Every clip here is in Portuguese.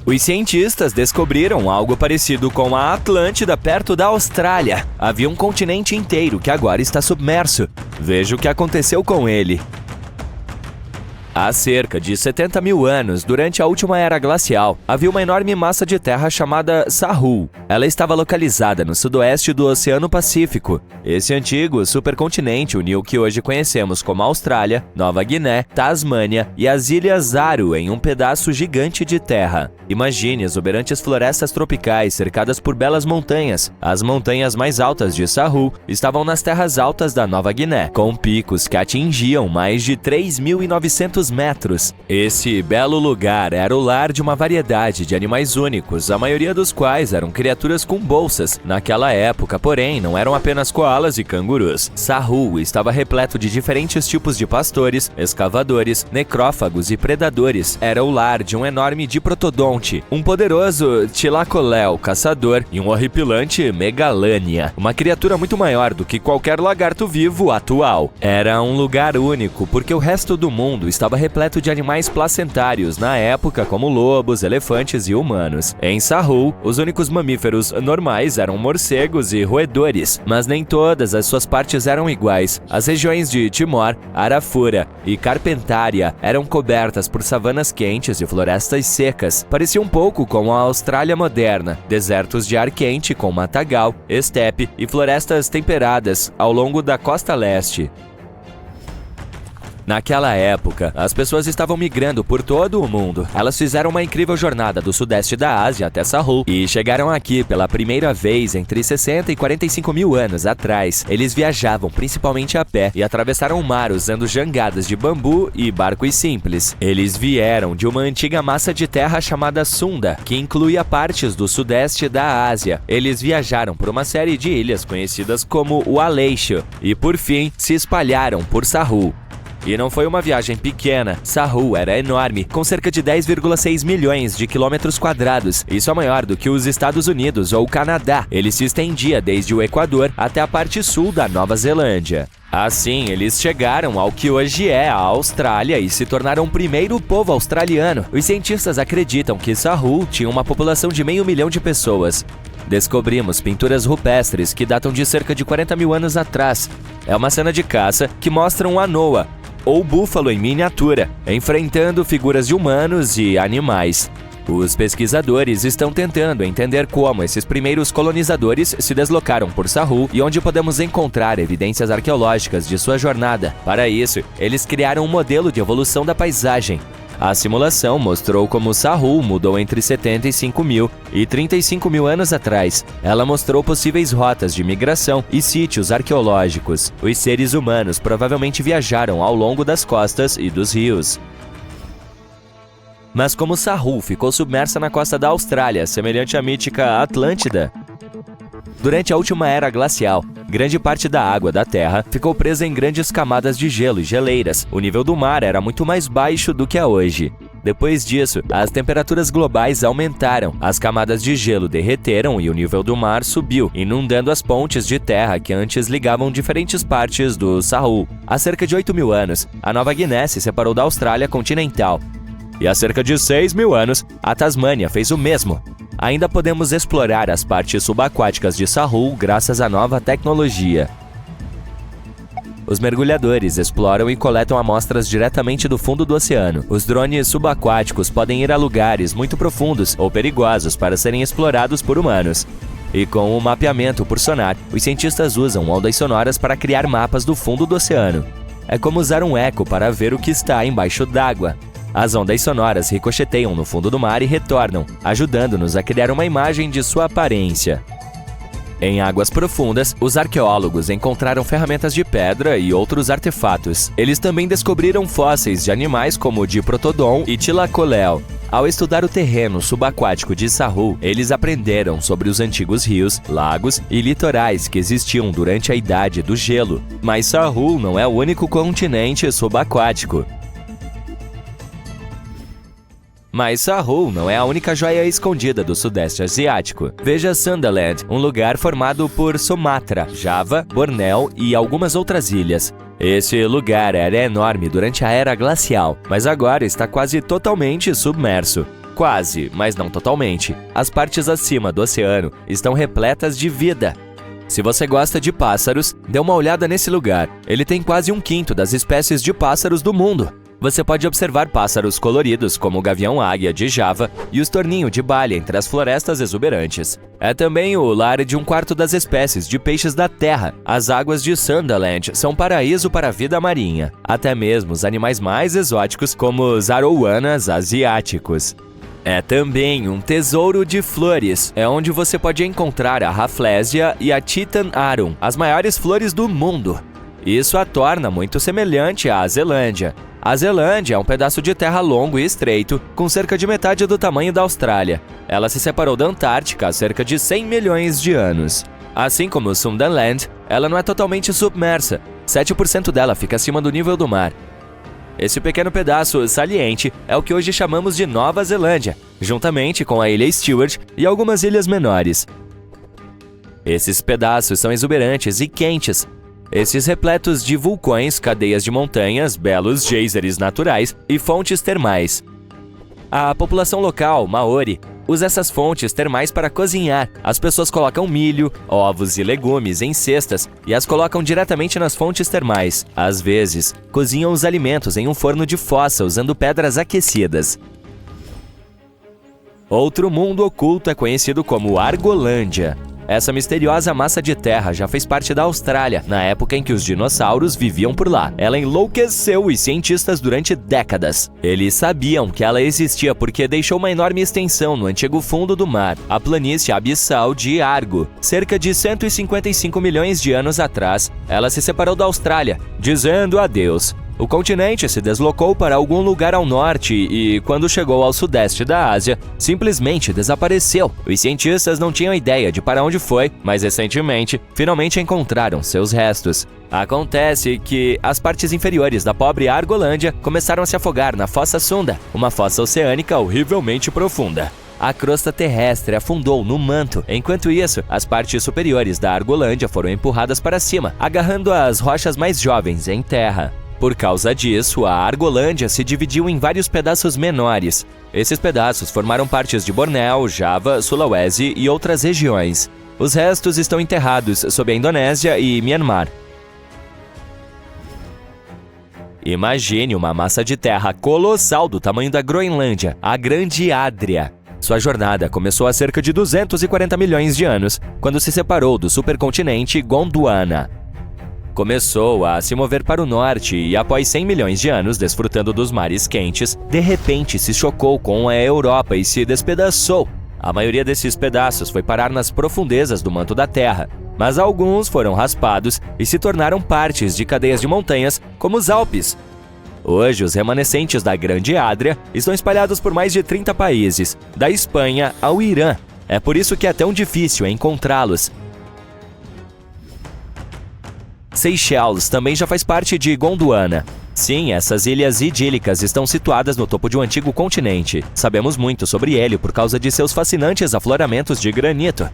Os cientistas descobriram algo parecido com a Atlântida perto da Austrália. Havia um continente inteiro que agora está submerso. Veja o que aconteceu com ele. Há cerca de 70 mil anos, durante a última era glacial, havia uma enorme massa de terra chamada Sahul. Ela estava localizada no sudoeste do Oceano Pacífico. Esse antigo supercontinente uniu o que hoje conhecemos como Austrália, Nova Guiné, Tasmânia e as Ilhas Aru em um pedaço gigante de terra. Imagine exuberantes florestas tropicais cercadas por belas montanhas. As montanhas mais altas de Sahul estavam nas terras altas da Nova Guiné, com picos que atingiam mais de 3.900 metros. Esse belo lugar era o lar de uma variedade de animais únicos, a maioria dos quais eram criaturas com bolsas. Naquela época, porém, não eram apenas coalas e cangurus. Sahul estava repleto de diferentes tipos de pastores, escavadores, necrófagos e predadores. Era o lar de um enorme diprotodonte, um poderoso tilacoléu caçador e um horripilante megalânia, uma criatura muito maior do que qualquer lagarto vivo atual. Era um lugar único porque o resto do mundo estava repleto de animais placentários na época, como lobos, elefantes e humanos. Em Sahul, os únicos mamíferos normais eram morcegos e roedores, mas nem todas as suas partes eram iguais. As regiões de Timor, Arafura e Carpentária eram cobertas por savanas quentes e florestas secas. Parecia um pouco com a Austrália moderna, desertos de ar quente com matagal, estepe e florestas temperadas ao longo da costa leste. Naquela época, as pessoas estavam migrando por todo o mundo. Elas fizeram uma incrível jornada do sudeste da Ásia até Sahul e chegaram aqui pela primeira vez entre 60 e 45 mil anos atrás. Eles viajavam principalmente a pé e atravessaram o mar usando jangadas de bambu e barcos simples. Eles vieram de uma antiga massa de terra chamada Sunda, que incluía partes do sudeste da Ásia. Eles viajaram por uma série de ilhas conhecidas como o Aleixo e, por fim, se espalharam por Sahul. E não foi uma viagem pequena. Sahul era enorme, com cerca de 10,6 milhões de quilômetros quadrados. Isso é maior do que os Estados Unidos ou o Canadá. Ele se estendia desde o Equador até a parte sul da Nova Zelândia. Assim, eles chegaram ao que hoje é a Austrália e se tornaram o primeiro povo australiano. Os cientistas acreditam que Sahul tinha uma população de 500 mil de pessoas. Descobrimos pinturas rupestres que datam de cerca de 40 mil anos atrás. É uma cena de caça que mostra um anoa, ou búfalo em miniatura, enfrentando figuras de humanos e animais. Os pesquisadores estão tentando entender como esses primeiros colonizadores se deslocaram por Sahul e onde podemos encontrar evidências arqueológicas de sua jornada. Para isso, eles criaram um modelo de evolução da paisagem. A simulação mostrou como Sahul mudou entre 75 mil e 35 mil anos atrás. Ela mostrou possíveis rotas de migração e sítios arqueológicos. Os seres humanos provavelmente viajaram ao longo das costas e dos rios. Mas como Sahul ficou submersa na costa da Austrália, semelhante à mítica Atlântida? Durante a última era glacial, grande parte da água da Terra ficou presa em grandes camadas de gelo e geleiras. O nível do mar era muito mais baixo do que é hoje. Depois disso, as temperaturas globais aumentaram, as camadas de gelo derreteram e o nível do mar subiu, inundando as pontes de terra que antes ligavam diferentes partes do Sahul. Há cerca de 8 mil anos, a Nova Guiné se separou da Austrália continental. E há cerca de 6 mil anos, a Tasmânia fez o mesmo. Ainda podemos explorar as partes subaquáticas de Sahul graças à nova tecnologia. Os mergulhadores exploram e coletam amostras diretamente do fundo do oceano. Os drones subaquáticos podem ir a lugares muito profundos ou perigosos para serem explorados por humanos. E com o mapeamento por sonar, os cientistas usam ondas sonoras para criar mapas do fundo do oceano. É como usar um eco para ver o que está embaixo d'água. As ondas sonoras ricocheteiam no fundo do mar e retornam, ajudando-nos a criar uma imagem de sua aparência. Em águas profundas, os arqueólogos encontraram ferramentas de pedra e outros artefatos. Eles também descobriram fósseis de animais como o diprotodon e tilacoléu. Ao estudar o terreno subaquático de Sahul, eles aprenderam sobre os antigos rios, lagos e litorais que existiam durante a Idade do Gelo. Mas Sahul não é o único continente subaquático. Mas Sahul não é a única joia escondida do Sudeste Asiático. Veja Sundaland, um lugar formado por Sumatra, Java, Bornéu e algumas outras ilhas. Esse lugar era enorme durante a era glacial, mas agora está quase totalmente submerso. Quase, mas não totalmente. As partes acima do oceano estão repletas de vida. Se você gosta de pássaros, dê uma olhada nesse lugar. Ele tem quase 1/5 das espécies de pássaros do mundo. Você pode observar pássaros coloridos como o gavião-águia de Java e o estorninho de Bali entre as florestas exuberantes. É também o lar de 1/4 das espécies de peixes da terra. As águas de Sunderland são paraíso para a vida marinha. Até mesmo os animais mais exóticos, como os arouanas asiáticos. É também um tesouro de flores. É onde você pode encontrar a Rafflesia e a Titan Arum, as maiores flores do mundo. Isso a torna muito semelhante à Zelândia. A Zelândia é um pedaço de terra longo e estreito, com cerca de metade do tamanho da Austrália. Ela se separou da Antártica há cerca de 100 milhões de anos. Assim como o Sunderland, ela não é totalmente submersa. 7% dela fica acima do nível do mar. Esse pequeno pedaço saliente é o que hoje chamamos de Nova Zelândia, juntamente com a ilha Stewart e algumas ilhas menores. Esses pedaços são exuberantes e quentes. Esses repletos de vulcões, cadeias de montanhas, belos geysers naturais e fontes termais. A população local, Maori, usa essas fontes termais para cozinhar. As pessoas colocam milho, ovos e legumes em cestas e as colocam diretamente nas fontes termais. Às vezes, cozinham os alimentos em um forno de fossa usando pedras aquecidas. Outro mundo oculto é conhecido como Argolândia. Essa misteriosa massa de terra já fez parte da Austrália, na época em que os dinossauros viviam por lá. Ela enlouqueceu os cientistas durante décadas. Eles sabiam que ela existia porque deixou uma enorme extensão no antigo fundo do mar, a planície abissal de Argo. Cerca de 155 milhões de anos atrás, ela se separou da Austrália, dizendo adeus. O continente se deslocou para algum lugar ao norte e, quando chegou ao sudeste da Ásia, simplesmente desapareceu. Os cientistas não tinham ideia de para onde foi, mas recentemente, finalmente encontraram seus restos. Acontece que as partes inferiores da pobre Argolândia começaram a se afogar na Fossa Sunda, uma fossa oceânica horrivelmente profunda. A crosta terrestre afundou no manto. Enquanto isso, as partes superiores da Argolândia foram empurradas para cima, agarrando as rochas mais jovens em terra. Por causa disso, a Argolândia se dividiu em vários pedaços menores. Esses pedaços formaram partes de Bornéu, Java, Sulawesi e outras regiões. Os restos estão enterrados sob a Indonésia e Myanmar. Imagine uma massa de terra colossal do tamanho da Groenlândia, a Grande Adria. Sua jornada começou há cerca de 240 milhões de anos, quando se separou do supercontinente Gondwana. Começou a se mover para o norte e, após 100 milhões de anos desfrutando dos mares quentes, de repente se chocou com a Europa e se despedaçou. A maioria desses pedaços foi parar nas profundezas do manto da Terra, mas alguns foram raspados e se tornaram partes de cadeias de montanhas, como os Alpes. Hoje, os remanescentes da Grande Adria estão espalhados por mais de 30 países, da Espanha ao Irã. É por isso que é tão difícil encontrá-los. Seychelles também já faz parte de Gondwana. Sim, essas ilhas idílicas estão situadas no topo de um antigo continente. Sabemos muito sobre ele por causa de seus fascinantes afloramentos de granito.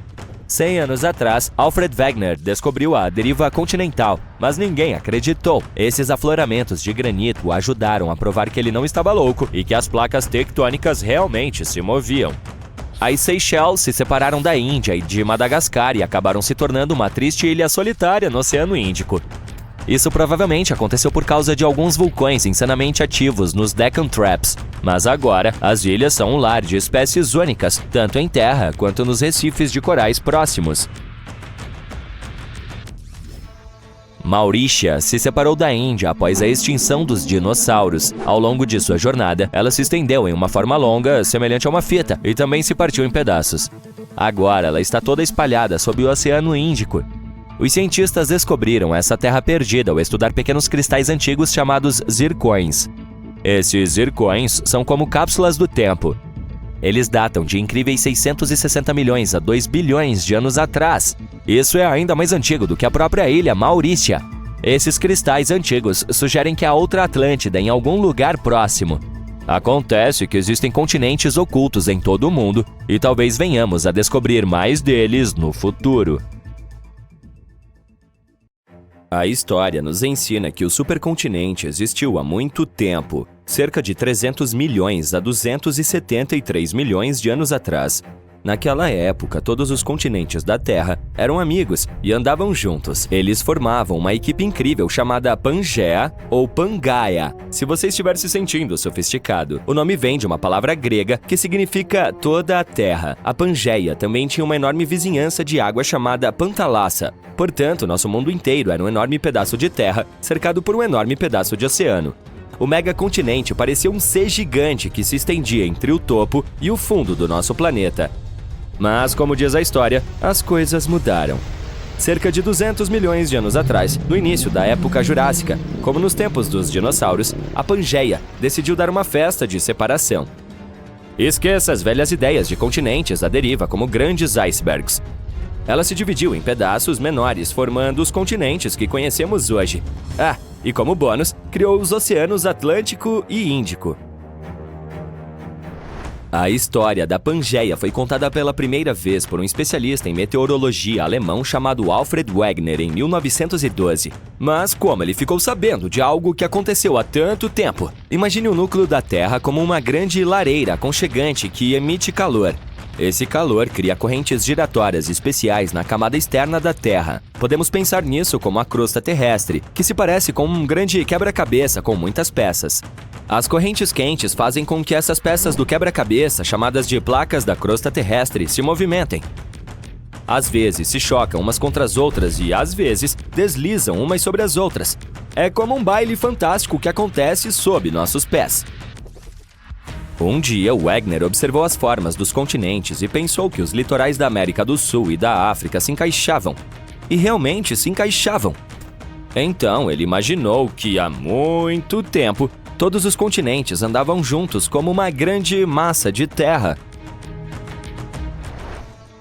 100 anos atrás, Alfred Wegener descobriu a deriva continental, mas ninguém acreditou. Esses afloramentos de granito ajudaram a provar que ele não estava louco e que as placas tectônicas realmente se moviam. As Seychelles se separaram da Índia e de Madagascar e acabaram se tornando uma triste ilha solitária no Oceano Índico. Isso provavelmente aconteceu por causa de alguns vulcões insanamente ativos nos Deccan Traps, mas agora as ilhas são um lar de espécies únicas, tanto em terra quanto nos recifes de corais próximos. Maurícia se separou da Índia após a extinção dos dinossauros. Ao longo de sua jornada, ela se estendeu em uma forma longa, semelhante a uma fita, e também se partiu em pedaços. Agora ela está toda espalhada sob o Oceano Índico. Os cientistas descobriram essa terra perdida ao estudar pequenos cristais antigos chamados zircões. Esses zircões são como cápsulas do tempo. Eles datam de incríveis 660 milhões a 2 bilhões de anos atrás. Isso é ainda mais antigo do que a própria ilha Maurícia. Esses cristais antigos sugerem que há outra Atlântida em algum lugar próximo. Acontece que existem continentes ocultos em todo o mundo e talvez venhamos a descobrir mais deles no futuro. A história nos ensina que o supercontinente existiu há muito tempo, cerca de 300 milhões a 273 milhões de anos atrás. Naquela época, todos os continentes da Terra eram amigos e andavam juntos. Eles formavam uma equipe incrível chamada Pangaea ou Pangaea. Se você estiver se sentindo sofisticado, o nome vem de uma palavra grega que significa toda a Terra. A Pangaea também tinha uma enorme vizinhança de água chamada Pantalassa. Portanto, nosso mundo inteiro era um enorme pedaço de terra cercado por um enorme pedaço de oceano. O megacontinente parecia um C gigante que se estendia entre o topo e o fundo do nosso planeta. Mas, como diz a história, as coisas mudaram. Cerca de 200 milhões de anos atrás, no início da época Jurássica, como nos tempos dos dinossauros, a Pangaea decidiu dar uma festa de separação. Esqueça as velhas ideias de continentes à deriva como grandes icebergs. Ela se dividiu em pedaços menores, formando os continentes que conhecemos hoje. E como bônus, criou os oceanos Atlântico e Índico. A história da Pangaea foi contada pela primeira vez por um especialista em meteorologia alemão chamado Alfred Wegener em 1912. Mas como ele ficou sabendo de algo que aconteceu há tanto tempo? Imagine o núcleo da Terra como uma grande lareira aconchegante que emite calor. Esse calor cria correntes giratórias especiais na camada externa da Terra. Podemos pensar nisso como a crosta terrestre, que se parece com um grande quebra-cabeça com muitas peças. As correntes quentes fazem com que essas peças do quebra-cabeça, chamadas de placas da crosta terrestre, se movimentem. Às vezes se chocam umas contra as outras e, às vezes, deslizam umas sobre as outras. É como um baile fantástico que acontece sob nossos pés. Um dia, Wegener observou as formas dos continentes e pensou que os litorais da América do Sul e da África se encaixavam. E realmente se encaixavam. Então, ele imaginou que, há muito tempo, todos os continentes andavam juntos como uma grande massa de terra.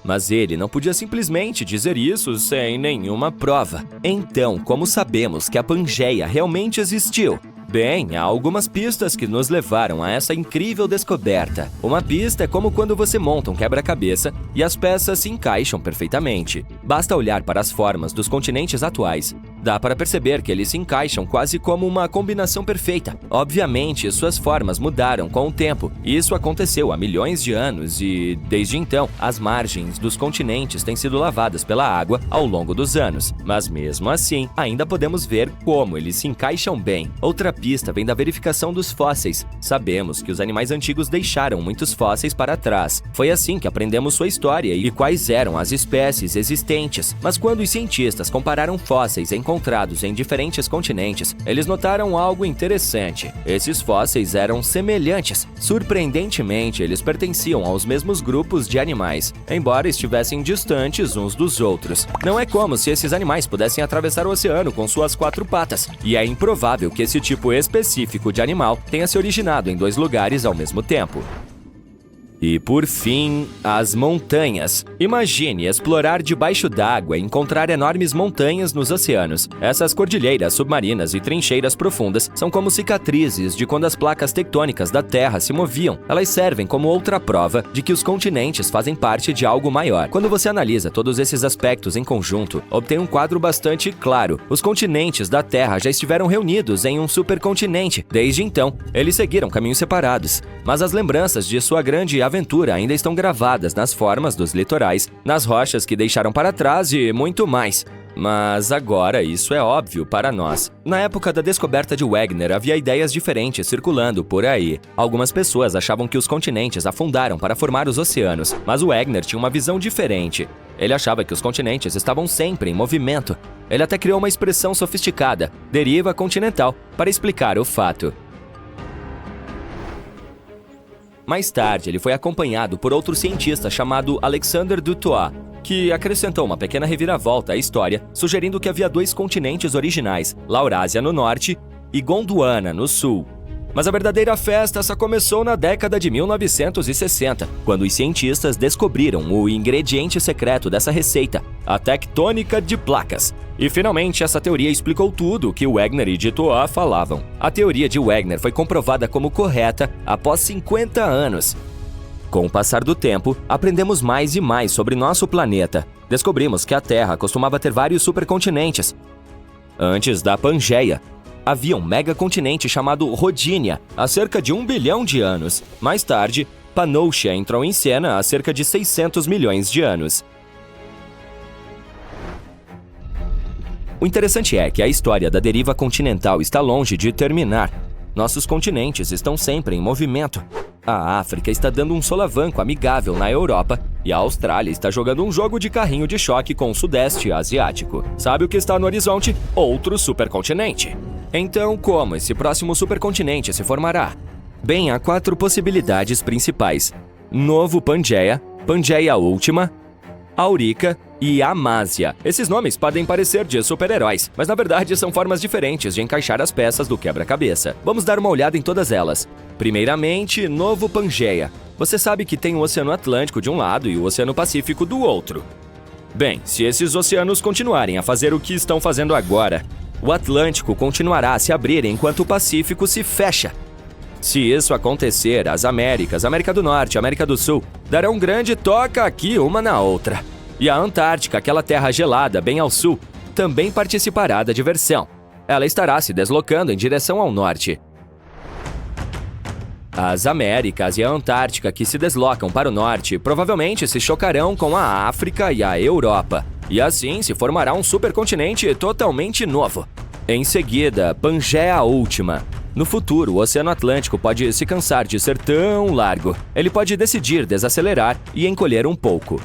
Mas ele não podia simplesmente dizer isso sem nenhuma prova. Então, como sabemos que a Pangaea realmente existiu? Bem, há algumas pistas que nos levaram a essa incrível descoberta. Uma pista é como quando você monta um quebra-cabeça e as peças se encaixam perfeitamente. Basta olhar para as formas dos continentes atuais. Dá para perceber que eles se encaixam quase como uma combinação perfeita. Obviamente, suas formas mudaram com o tempo. Isso aconteceu há milhões de anos e, desde então, as margens dos continentes têm sido lavadas pela água ao longo dos anos. Mas mesmo assim, ainda podemos ver como eles se encaixam bem. Outra pista vem da verificação dos fósseis. Sabemos que os animais antigos deixaram muitos fósseis para trás. Foi assim que aprendemos sua história e quais eram as espécies existentes. Mas quando os cientistas compararam fósseis encontrados em diferentes continentes, eles notaram algo interessante. Esses fósseis eram semelhantes. Surpreendentemente, eles pertenciam aos mesmos grupos de animais, embora estivessem distantes uns dos outros. Não é como se esses animais pudessem atravessar o oceano com suas 4 patas, e é improvável que esse tipo específico de animal tenha se originado em 2 lugares ao mesmo tempo. E, por fim, as montanhas. Imagine explorar debaixo d'água e encontrar enormes montanhas nos oceanos. Essas cordilheiras submarinas e trincheiras profundas são como cicatrizes de quando as placas tectônicas da Terra se moviam. Elas servem como outra prova de que os continentes fazem parte de algo maior. Quando você analisa todos esses aspectos em conjunto, obtém um quadro bastante claro. Os continentes da Terra já estiveram reunidos em um supercontinente. Desde então, eles seguiram caminhos separados. Mas as lembranças de sua grande aventura ainda estão gravadas nas formas dos litorais, nas rochas que deixaram para trás e muito mais. Mas agora isso é óbvio para nós. Na época da descoberta de Wegener, havia ideias diferentes circulando por aí. Algumas pessoas achavam que os continentes afundaram para formar os oceanos, mas Wegener tinha uma visão diferente. Ele achava que os continentes estavam sempre em movimento. Ele até criou uma expressão sofisticada, deriva continental, para explicar o fato. Mais tarde, ele foi acompanhado por outro cientista chamado Alexander Dutoit, que acrescentou uma pequena reviravolta à história, sugerindo que havia 2 continentes originais, Laurásia no norte e Gondwana no sul. Mas a verdadeira festa só começou na década de 1960, quando os cientistas descobriram o ingrediente secreto dessa receita, a tectônica de placas. E finalmente essa teoria explicou tudo o que Wegener e Dutoit falavam. A teoria de Wegener foi comprovada como correta após 50 anos. Com o passar do tempo, aprendemos mais e mais sobre nosso planeta. Descobrimos que a Terra costumava ter vários supercontinentes. Antes da Pangeia, havia um megacontinente chamado Rodínia, há cerca de 1 bilhão de anos. Mais tarde, Pannotia entrou em cena há cerca de 600 milhões de anos. O interessante é que a história da deriva continental está longe de terminar. Nossos continentes estão sempre em movimento. A África está dando um solavanco amigável na Europa e a Austrália está jogando um jogo de carrinho de choque com o Sudeste Asiático. Sabe o que está no horizonte? Outro supercontinente. Então, como esse próximo supercontinente se formará? Bem, há 4 possibilidades principais: Novo Pangeia, Pangeia Última, Aurica e Amásia. Esses nomes podem parecer de super-heróis, mas na verdade são formas diferentes de encaixar as peças do quebra-cabeça. Vamos dar uma olhada em todas elas. Primeiramente, Novo Pangeia. Você sabe que tem o Oceano Atlântico de um lado e o Oceano Pacífico do outro. Bem, se esses oceanos continuarem a fazer o que estão fazendo agora, o Atlântico continuará a se abrir enquanto o Pacífico se fecha. Se isso acontecer, as Américas, América do Norte e América do Sul, darão um grande toca aqui uma na outra. E a Antártica, aquela terra gelada bem ao sul, também participará da diversão. Ela estará se deslocando em direção ao norte. As Américas e a Antártica que se deslocam para o norte provavelmente se chocarão com a África e a Europa. E assim se formará um supercontinente totalmente novo. Em seguida, Pangeia Última. No futuro, o Oceano Atlântico pode se cansar de ser tão largo. Ele pode decidir desacelerar e encolher um pouco.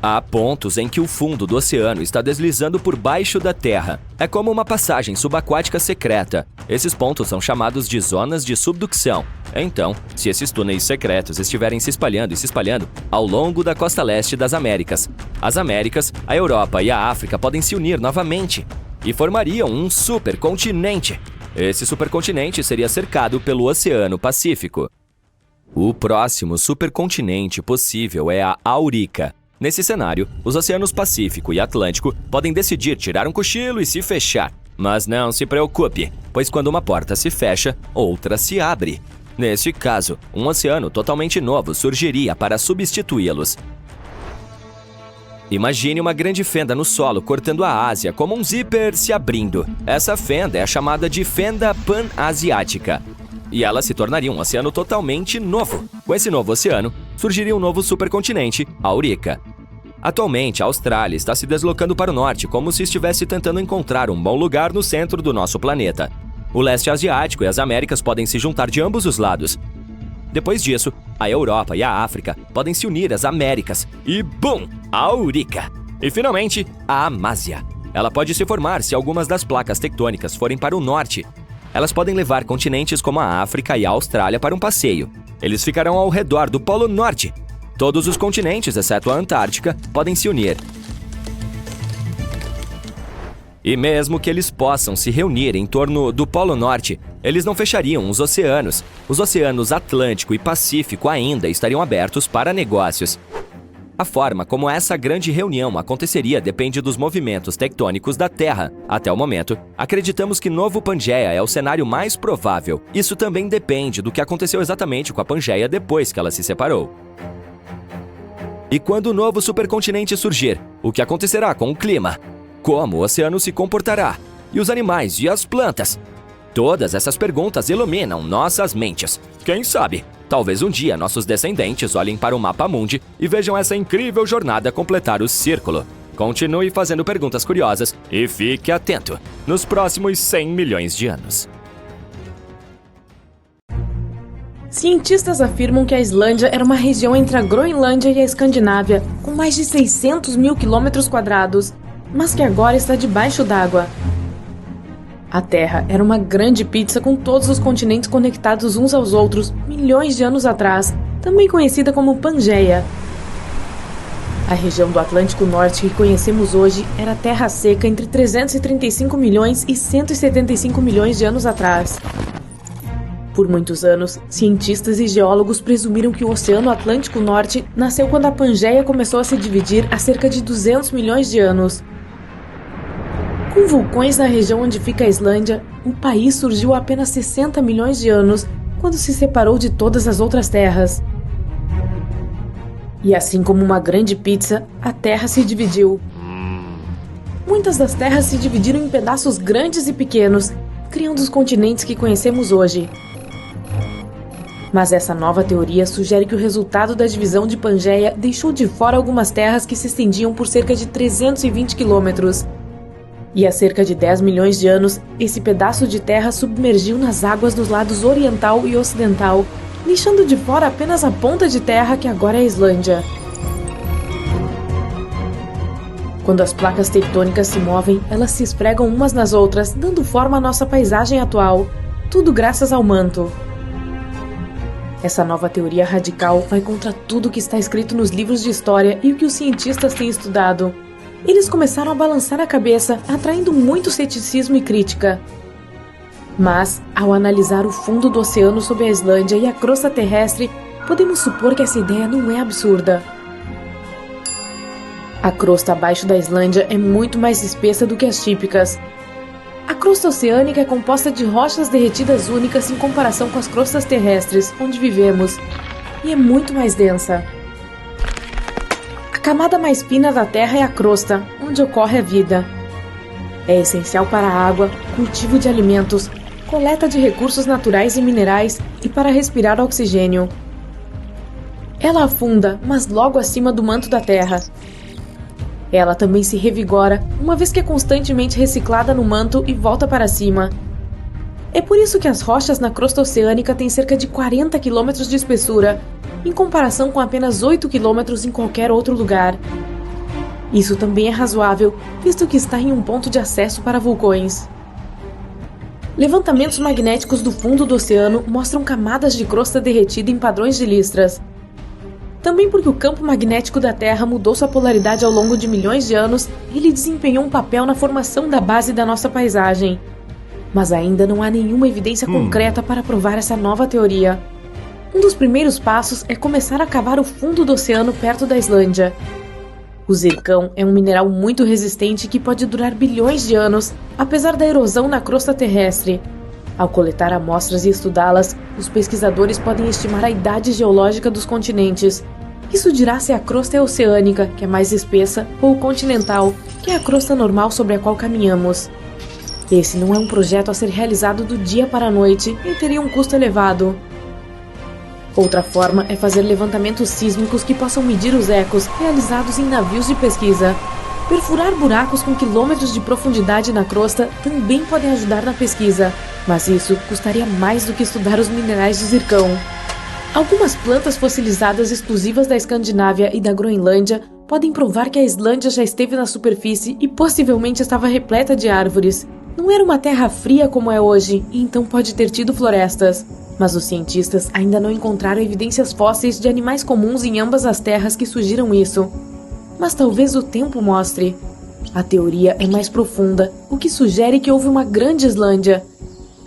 Há pontos em que o fundo do oceano está deslizando por baixo da Terra. É como uma passagem subaquática secreta. Esses pontos são chamados de zonas de subducção. Então, se esses túneis secretos estiverem se espalhando ao longo da costa leste das Américas, as Américas, a Europa e a África podem se unir novamente e formariam um supercontinente. Esse supercontinente seria cercado pelo Oceano Pacífico. O próximo supercontinente possível é a Aurica. Nesse cenário, os oceanos Pacífico e Atlântico podem decidir tirar um cochilo e se fechar. Mas não se preocupe, pois quando uma porta se fecha, outra se abre. Neste caso, um oceano totalmente novo surgiria para substituí-los. Imagine uma grande fenda no solo cortando a Ásia como um zíper se abrindo. Essa fenda é chamada de Fenda Pan-Asiática. E ela se tornaria um oceano totalmente novo. Com esse novo oceano, surgiria um novo supercontinente, Aurica. Atualmente, a Austrália está se deslocando para o norte como se estivesse tentando encontrar um bom lugar no centro do nosso planeta. O leste asiático e as Américas podem se juntar de ambos os lados. Depois disso, a Europa e a África podem se unir às Américas. E BUM! Aurica! E finalmente, a Amásia. Ela pode se formar se algumas das placas tectônicas forem para o norte. Elas podem levar continentes como a África e a Austrália para um passeio. Eles ficarão ao redor do Polo Norte. Todos os continentes, exceto a Antártica, podem se unir. E mesmo que eles possam se reunir em torno do Polo Norte, eles não fechariam os oceanos. Os oceanos Atlântico e Pacífico ainda estariam abertos para negócios. A forma como essa grande reunião aconteceria depende dos movimentos tectônicos da Terra. Até o momento, acreditamos que Novo Pangeia é o cenário mais provável. Isso também depende do que aconteceu exatamente com a Pangeia depois que ela se separou. E quando o novo supercontinente surgir, o que acontecerá com o clima? Como o oceano se comportará? E os animais e as plantas? Todas essas perguntas iluminam nossas mentes. Quem sabe? Talvez um dia nossos descendentes olhem para o mapa mundi e vejam essa incrível jornada completar o círculo. Continue fazendo perguntas curiosas e fique atento nos próximos 100 milhões de anos. Cientistas afirmam que a Islândia era uma região entre a Groenlândia e a Escandinávia, com mais de 600 mil quilômetros quadrados, mas que agora está debaixo d'água. A Terra era uma grande pizza com todos os continentes conectados uns aos outros milhões de anos atrás, também conhecida como Pangeia. A região do Atlântico Norte que conhecemos hoje era terra seca entre 335 milhões e 175 milhões de anos atrás. Por muitos anos, cientistas e geólogos presumiram que o Oceano Atlântico Norte nasceu quando a Pangeia começou a se dividir há cerca de 200 milhões de anos. Com vulcões na região onde fica a Islândia, o país surgiu há apenas 60 milhões de anos, quando se separou de todas as outras terras. E assim como uma grande pizza, a Terra se dividiu. Muitas das terras se dividiram em pedaços grandes e pequenos, criando os continentes que conhecemos hoje. Mas essa nova teoria sugere que o resultado da divisão de Pangeia deixou de fora algumas terras que se estendiam por cerca de 320 quilômetros. E há cerca de 10 milhões de anos, esse pedaço de terra submergiu nas águas dos lados oriental e ocidental, deixando de fora apenas a ponta de terra que agora é a Islândia. Quando as placas tectônicas se movem, elas se esfregam umas nas outras, dando forma à nossa paisagem atual, tudo graças ao manto. Essa nova teoria radical vai contra tudo que está escrito nos livros de história e o que os cientistas têm estudado. Eles começaram a balançar a cabeça, atraindo muito ceticismo e crítica. Mas, ao analisar o fundo do oceano sob a Islândia e a crosta terrestre, podemos supor que essa ideia não é absurda. A crosta abaixo da Islândia é muito mais espessa do que as típicas. A crosta oceânica é composta de rochas derretidas únicas em comparação com as crostas terrestres, onde vivemos, e é muito mais densa. A camada mais fina da Terra é a crosta, onde ocorre a vida. É essencial para a água, cultivo de alimentos, coleta de recursos naturais e minerais e para respirar oxigênio. Ela afunda, mas logo acima do manto da Terra. Ela também se revigora, uma vez que é constantemente reciclada no manto e volta para cima. É por isso que as rochas na crosta oceânica têm cerca de 40 km de espessura, em comparação com apenas 8 km em qualquer outro lugar. Isso também é razoável, visto que está em um ponto de acesso para vulcões. Levantamentos magnéticos do fundo do oceano mostram camadas de crosta derretida em padrões de listras. Também porque o campo magnético da Terra mudou sua polaridade ao longo de milhões de anos, ele desempenhou um papel na formação da base da nossa paisagem. Mas ainda não há nenhuma evidência concreta para provar essa nova teoria. Um dos primeiros passos é começar a cavar o fundo do oceano perto da Islândia. O zircão é um mineral muito resistente que pode durar bilhões de anos, apesar da erosão na crosta terrestre. Ao coletar amostras e estudá-las, os pesquisadores podem estimar a idade geológica dos continentes. Isso dirá se a crosta é oceânica, que é mais espessa, ou continental, que é a crosta normal sobre a qual caminhamos. Esse não é um projeto a ser realizado do dia para a noite e teria um custo elevado. Outra forma é fazer levantamentos sísmicos que possam medir os ecos realizados em navios de pesquisa. Perfurar buracos com quilômetros de profundidade na crosta também podem ajudar na pesquisa, mas isso custaria mais do que estudar os minerais de zircão. Algumas plantas fossilizadas exclusivas da Escandinávia e da Groenlândia podem provar que a Islândia já esteve na superfície e possivelmente estava repleta de árvores. Não era uma terra fria como é hoje, e então pode ter tido florestas. Mas os cientistas ainda não encontraram evidências fósseis de animais comuns em ambas as terras que sugiram isso. Mas talvez o tempo mostre. A teoria é mais profunda, o que sugere que houve uma grande Islândia.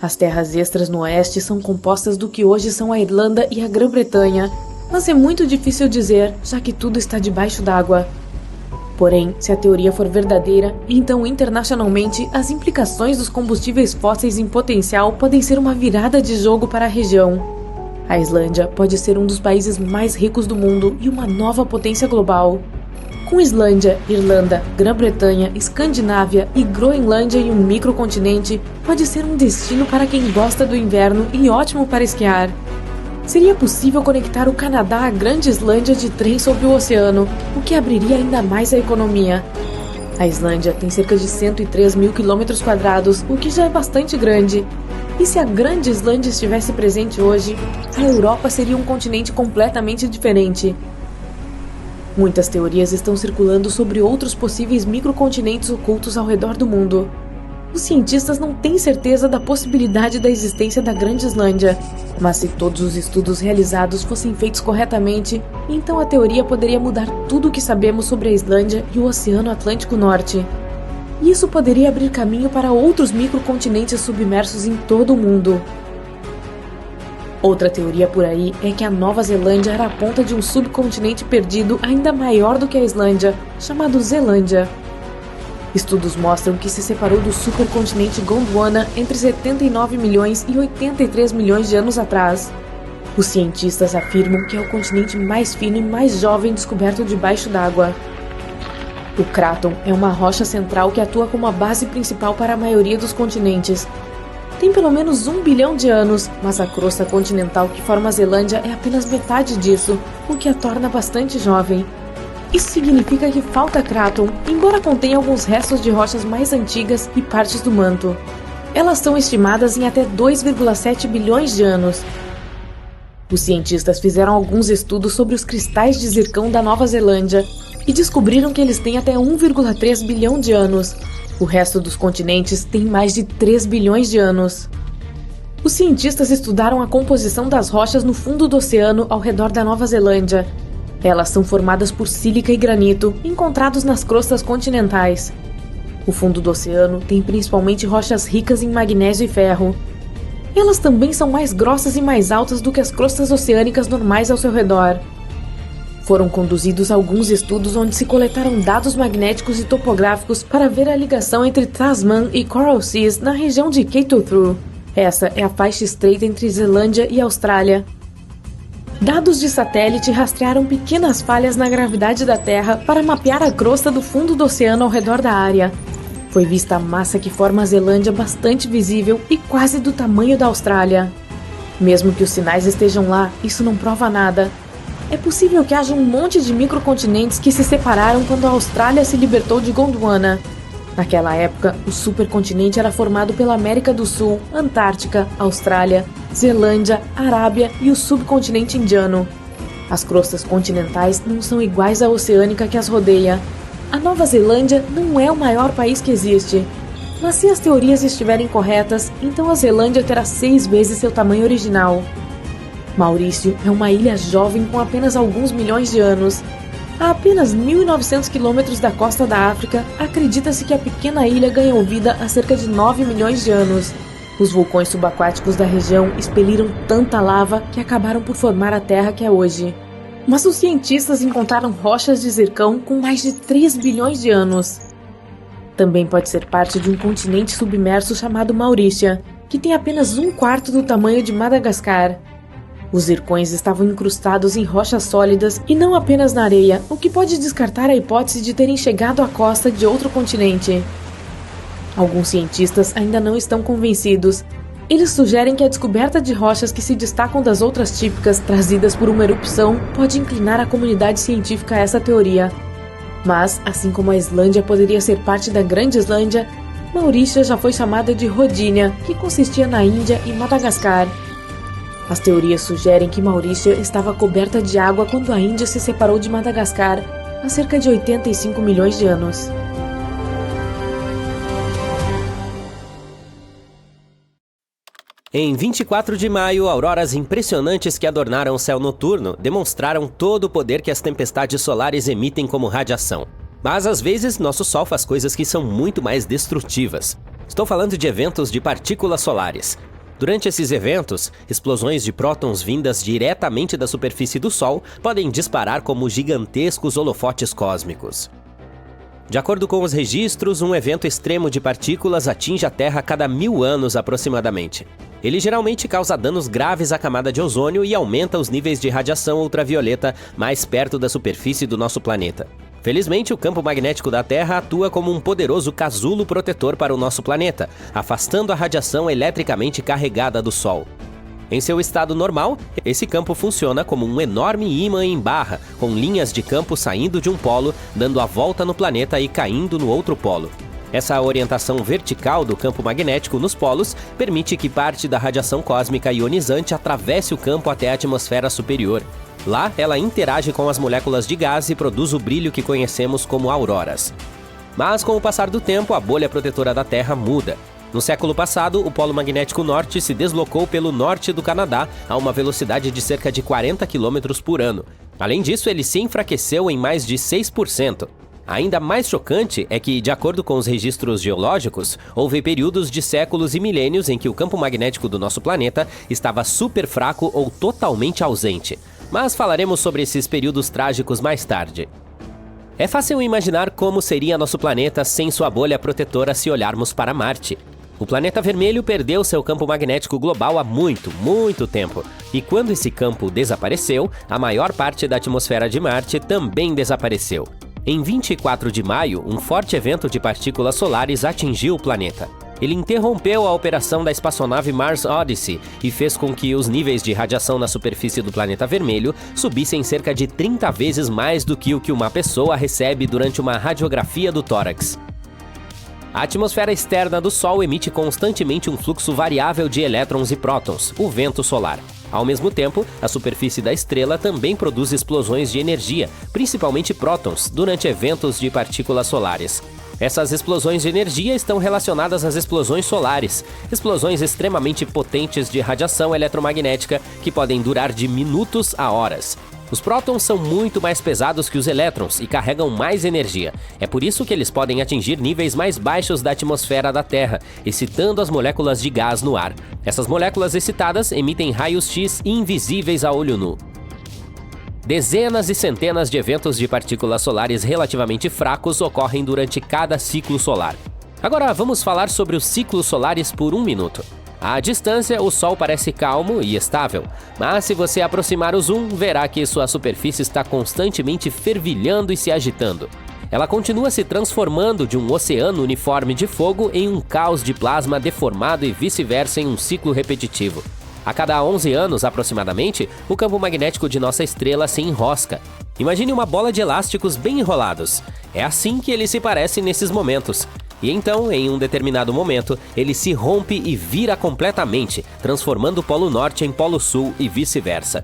As terras extras no oeste são compostas do que hoje são a Irlanda e a Grã-Bretanha, mas é muito difícil dizer, já que tudo está debaixo d'água. Porém, se a teoria for verdadeira, então internacionalmente as implicações dos combustíveis fósseis em potencial podem ser uma virada de jogo para a região. A Islândia pode ser um dos países mais ricos do mundo e uma nova potência global. Com Islândia, Irlanda, Grã-Bretanha, Escandinávia e Groenlândia em um microcontinente, pode ser um destino para quem gosta do inverno e ótimo para esquiar. Seria possível conectar o Canadá à Grande Islândia de trem sobre o oceano, o que abriria ainda mais a economia. A Islândia tem cerca de 103 mil quilômetros quadrados, o que já é bastante grande. E se a Grande Islândia estivesse presente hoje, a Europa seria um continente completamente diferente. Muitas teorias estão circulando sobre outros possíveis microcontinentes ocultos ao redor do mundo. Os cientistas não têm certeza da possibilidade da existência da Grande Islândia, mas se todos os estudos realizados fossem feitos corretamente, então a teoria poderia mudar tudo o que sabemos sobre a Islândia e o Oceano Atlântico Norte. E isso poderia abrir caminho para outros microcontinentes submersos em todo o mundo. Outra teoria por aí é que a Nova Zelândia era a ponta de um subcontinente perdido ainda maior do que a Islândia, chamado Zelândia. Estudos mostram que se separou do supercontinente Gondwana entre 79 milhões e 83 milhões de anos atrás. Os cientistas afirmam que é o continente mais fino e mais jovem descoberto debaixo d'água. O cráton é uma rocha central que atua como a base principal para a maioria dos continentes. Tem pelo menos 1 bilhão de anos, mas a crosta continental que forma a Zelândia é apenas metade disso, o que a torna bastante jovem. Isso significa que falta cráton, embora contenha alguns restos de rochas mais antigas e partes do manto. Elas são estimadas em até 2,7 bilhões de anos. Os cientistas fizeram alguns estudos sobre os cristais de zircão da Nova Zelândia e descobriram que eles têm até 1,3 bilhão de anos. O resto dos continentes tem mais de 3 bilhões de anos. Os cientistas estudaram a composição das rochas no fundo do oceano ao redor da Nova Zelândia. Elas são formadas por sílica e granito, encontrados nas crostas continentais. O fundo do oceano tem principalmente rochas ricas em magnésio e ferro. Elas também são mais grossas e mais altas do que as crostas oceânicas normais ao seu redor. Foram conduzidos alguns estudos onde se coletaram dados magnéticos e topográficos para ver a ligação entre Tasman e Coral Seas na região de Kaituthru. Essa é a faixa estreita entre Zelândia e Austrália. Dados de satélite rastrearam pequenas falhas na gravidade da Terra para mapear a crosta do fundo do oceano ao redor da área. Foi vista a massa que forma a Zelândia bastante visível e quase do tamanho da Austrália. Mesmo que os sinais estejam lá, isso não prova nada. É possível que haja um monte de microcontinentes que se separaram quando a Austrália se libertou de Gondwana. Naquela época, o supercontinente era formado pela América do Sul, Antártica, Austrália, Zelândia, Arábia e o subcontinente indiano. As crostas continentais não são iguais à oceânica que as rodeia. A Nova Zelândia não é o maior país que existe. Mas se as teorias estiverem corretas, então a Zelândia terá 6 vezes seu tamanho original. Maurício é uma ilha jovem com apenas alguns milhões de anos. A apenas 1.900 quilômetros da costa da África, acredita-se que a pequena ilha ganhou vida há cerca de 9 milhões de anos. Os vulcões subaquáticos da região expeliram tanta lava que acabaram por formar a terra que é hoje. Mas os cientistas encontraram rochas de zircão com mais de 3 bilhões de anos. Também pode ser parte de um continente submerso chamado Maurícia, que tem apenas 1/4 do tamanho de Madagascar. Os zircões estavam incrustados em rochas sólidas e não apenas na areia, o que pode descartar a hipótese de terem chegado à costa de outro continente. Alguns cientistas ainda não estão convencidos. Eles sugerem que a descoberta de rochas que se destacam das outras típicas trazidas por uma erupção pode inclinar a comunidade científica a essa teoria. Mas, assim como a Islândia poderia ser parte da Grande Islândia, Maurícia já foi chamada de Rodínia, que consistia na Índia e Madagascar. As teorias sugerem que Maurícia estava coberta de água quando a Índia se separou de Madagascar há cerca de 85 milhões de anos. Em 24 de maio, auroras impressionantes que adornaram o céu noturno demonstraram todo o poder que as tempestades solares emitem como radiação. Mas às vezes nosso Sol faz coisas que são muito mais destrutivas. Estou falando de eventos de partículas solares. Durante esses eventos, explosões de prótons vindas diretamente da superfície do Sol podem disparar como gigantescos holofotes cósmicos. De acordo com os registros, um evento extremo de partículas atinge a Terra a cada 1000 anos aproximadamente. Ele geralmente causa danos graves à camada de ozônio e aumenta os níveis de radiação ultravioleta mais perto da superfície do nosso planeta. Felizmente, o campo magnético da Terra atua como um poderoso casulo protetor para o nosso planeta, afastando a radiação eletricamente carregada do Sol. Em seu estado normal, esse campo funciona como um enorme ímã em barra, com linhas de campo saindo de um polo, dando a volta no planeta e caindo no outro polo. Essa orientação vertical do campo magnético nos polos permite que parte da radiação cósmica ionizante atravesse o campo até a atmosfera superior. Lá, ela interage com as moléculas de gás e produz o brilho que conhecemos como auroras. Mas com o passar do tempo, a bolha protetora da Terra muda. No século passado, o polo magnético norte se deslocou pelo norte do Canadá a uma velocidade de cerca de 40 km por ano. Além disso, ele se enfraqueceu em mais de 6%. Ainda mais chocante é que, de acordo com os registros geológicos, houve períodos de séculos e milênios em que o campo magnético do nosso planeta estava super fraco ou totalmente ausente. Mas falaremos sobre esses períodos trágicos mais tarde. É fácil imaginar como seria nosso planeta sem sua bolha protetora se olharmos para Marte. O planeta vermelho perdeu seu campo magnético global há muito tempo. E quando esse campo desapareceu, a maior parte da atmosfera de Marte também desapareceu. Em 24 de maio, um forte evento de partículas solares atingiu o planeta. Ele interrompeu a operação da espaçonave Mars Odyssey e fez com que os níveis de radiação na superfície do planeta vermelho subissem cerca de 30 vezes mais do que o que uma pessoa recebe durante uma radiografia do tórax. A atmosfera externa do Sol emite constantemente um fluxo variável de elétrons e prótons, o vento solar. Ao mesmo tempo, a superfície da estrela também produz explosões de energia, principalmente prótons, durante eventos de partículas solares. Essas explosões de energia estão relacionadas às explosões solares, explosões extremamente potentes de radiação eletromagnética que podem durar de minutos a horas. Os prótons são muito mais pesados que os elétrons e carregam mais energia. É por isso que eles podem atingir níveis mais baixos da atmosfera da Terra, excitando as moléculas de gás no ar. Essas moléculas excitadas emitem raios-X invisíveis a olho nu. Dezenas e centenas de eventos de partículas solares relativamente fracos ocorrem durante cada ciclo solar. Agora vamos falar sobre os ciclos solares por um minuto. À distância, o Sol parece calmo e estável, mas se você aproximar o zoom, verá que sua superfície está constantemente fervilhando e se agitando. Ela continua se transformando de um oceano uniforme de fogo em um caos de plasma deformado e vice-versa em um ciclo repetitivo. A cada 11 anos, aproximadamente, o campo magnético de nossa estrela se enrosca. Imagine uma bola de elásticos bem enrolados. É assim que ele se parece nesses momentos. E então, em um determinado momento, ele se rompe e vira completamente, transformando o Polo Norte em Polo Sul e vice-versa.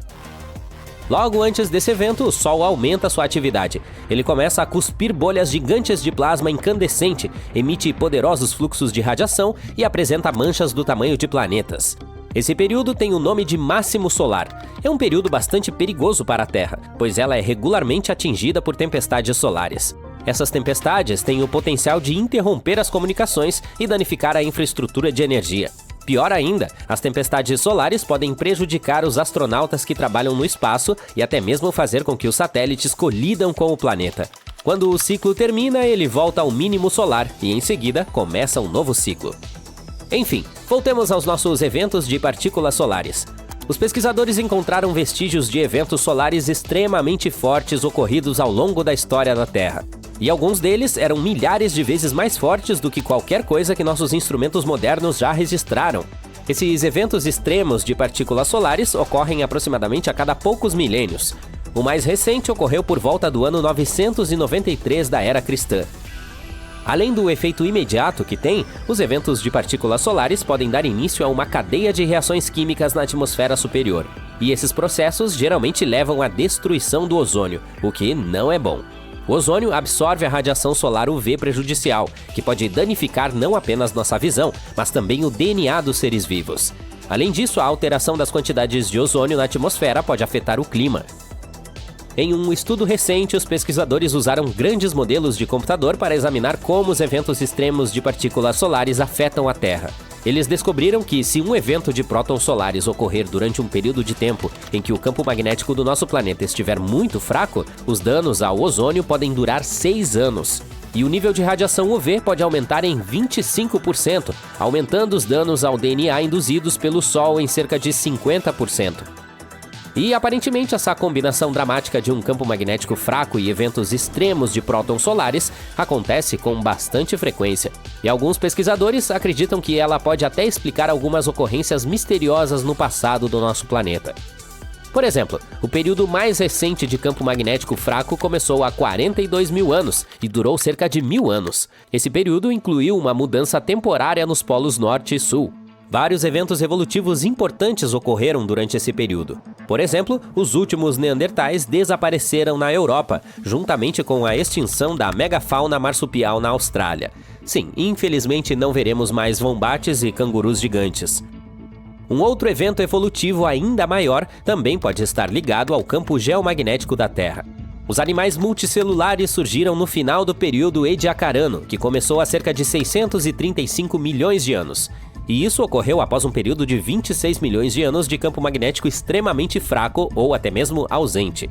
Logo antes desse evento, o Sol aumenta sua atividade. Ele começa a cuspir bolhas gigantes de plasma incandescente, emite poderosos fluxos de radiação e apresenta manchas do tamanho de planetas. Esse período tem o nome de máximo solar. É um período bastante perigoso para a Terra, pois ela é regularmente atingida por tempestades solares. Essas tempestades têm o potencial de interromper as comunicações e danificar a infraestrutura de energia. Pior ainda, as tempestades solares podem prejudicar os astronautas que trabalham no espaço e até mesmo fazer com que os satélites colidam com o planeta. Quando o ciclo termina, ele volta ao mínimo solar e, em seguida, começa um novo ciclo. Enfim, voltemos aos nossos eventos de partículas solares. Os pesquisadores encontraram vestígios de eventos solares extremamente fortes ocorridos ao longo da história da Terra. E alguns deles eram milhares de vezes mais fortes do que qualquer coisa que nossos instrumentos modernos já registraram. Esses eventos extremos de partículas solares ocorrem aproximadamente a cada poucos milênios. O mais recente ocorreu por volta do ano 993 da Era Cristã. Além do efeito imediato que tem, os eventos de partículas solares podem dar início a uma cadeia de reações químicas na atmosfera superior. E esses processos geralmente levam à destruição do ozônio, o que não é bom. O ozônio absorve a radiação solar UV prejudicial, que pode danificar não apenas nossa visão, mas também o DNA dos seres vivos. Além disso, a alteração das quantidades de ozônio na atmosfera pode afetar o clima. Em um estudo recente, os pesquisadores usaram grandes modelos de computador para examinar como os eventos extremos de partículas solares afetam a Terra. Eles descobriram que, se um evento de prótons solares ocorrer durante um período de tempo em que o campo magnético do nosso planeta estiver muito fraco, os danos ao ozônio podem durar 6 anos. E o nível de radiação UV pode aumentar em 25%, aumentando os danos ao DNA induzidos pelo Sol em cerca de 50%. E, aparentemente, essa combinação dramática de um campo magnético fraco e eventos extremos de prótons solares acontece com bastante frequência. E alguns pesquisadores acreditam que ela pode até explicar algumas ocorrências misteriosas no passado do nosso planeta. Por exemplo, o período mais recente de campo magnético fraco começou há 42 mil anos e durou cerca de 1000 anos. Esse período incluiu uma mudança temporária nos polos norte e sul. Vários eventos evolutivos importantes ocorreram durante esse período. Por exemplo, os últimos neandertais desapareceram na Europa, juntamente com a extinção da megafauna marsupial na Austrália. Sim, infelizmente não veremos mais wombates e cangurus gigantes. Um outro evento evolutivo ainda maior também pode estar ligado ao campo geomagnético da Terra. Os animais multicelulares surgiram no final do período Ediacarano, que começou há cerca de 635 milhões de anos. E isso ocorreu após um período de 26 milhões de anos de campo magnético extremamente fraco ou até mesmo ausente.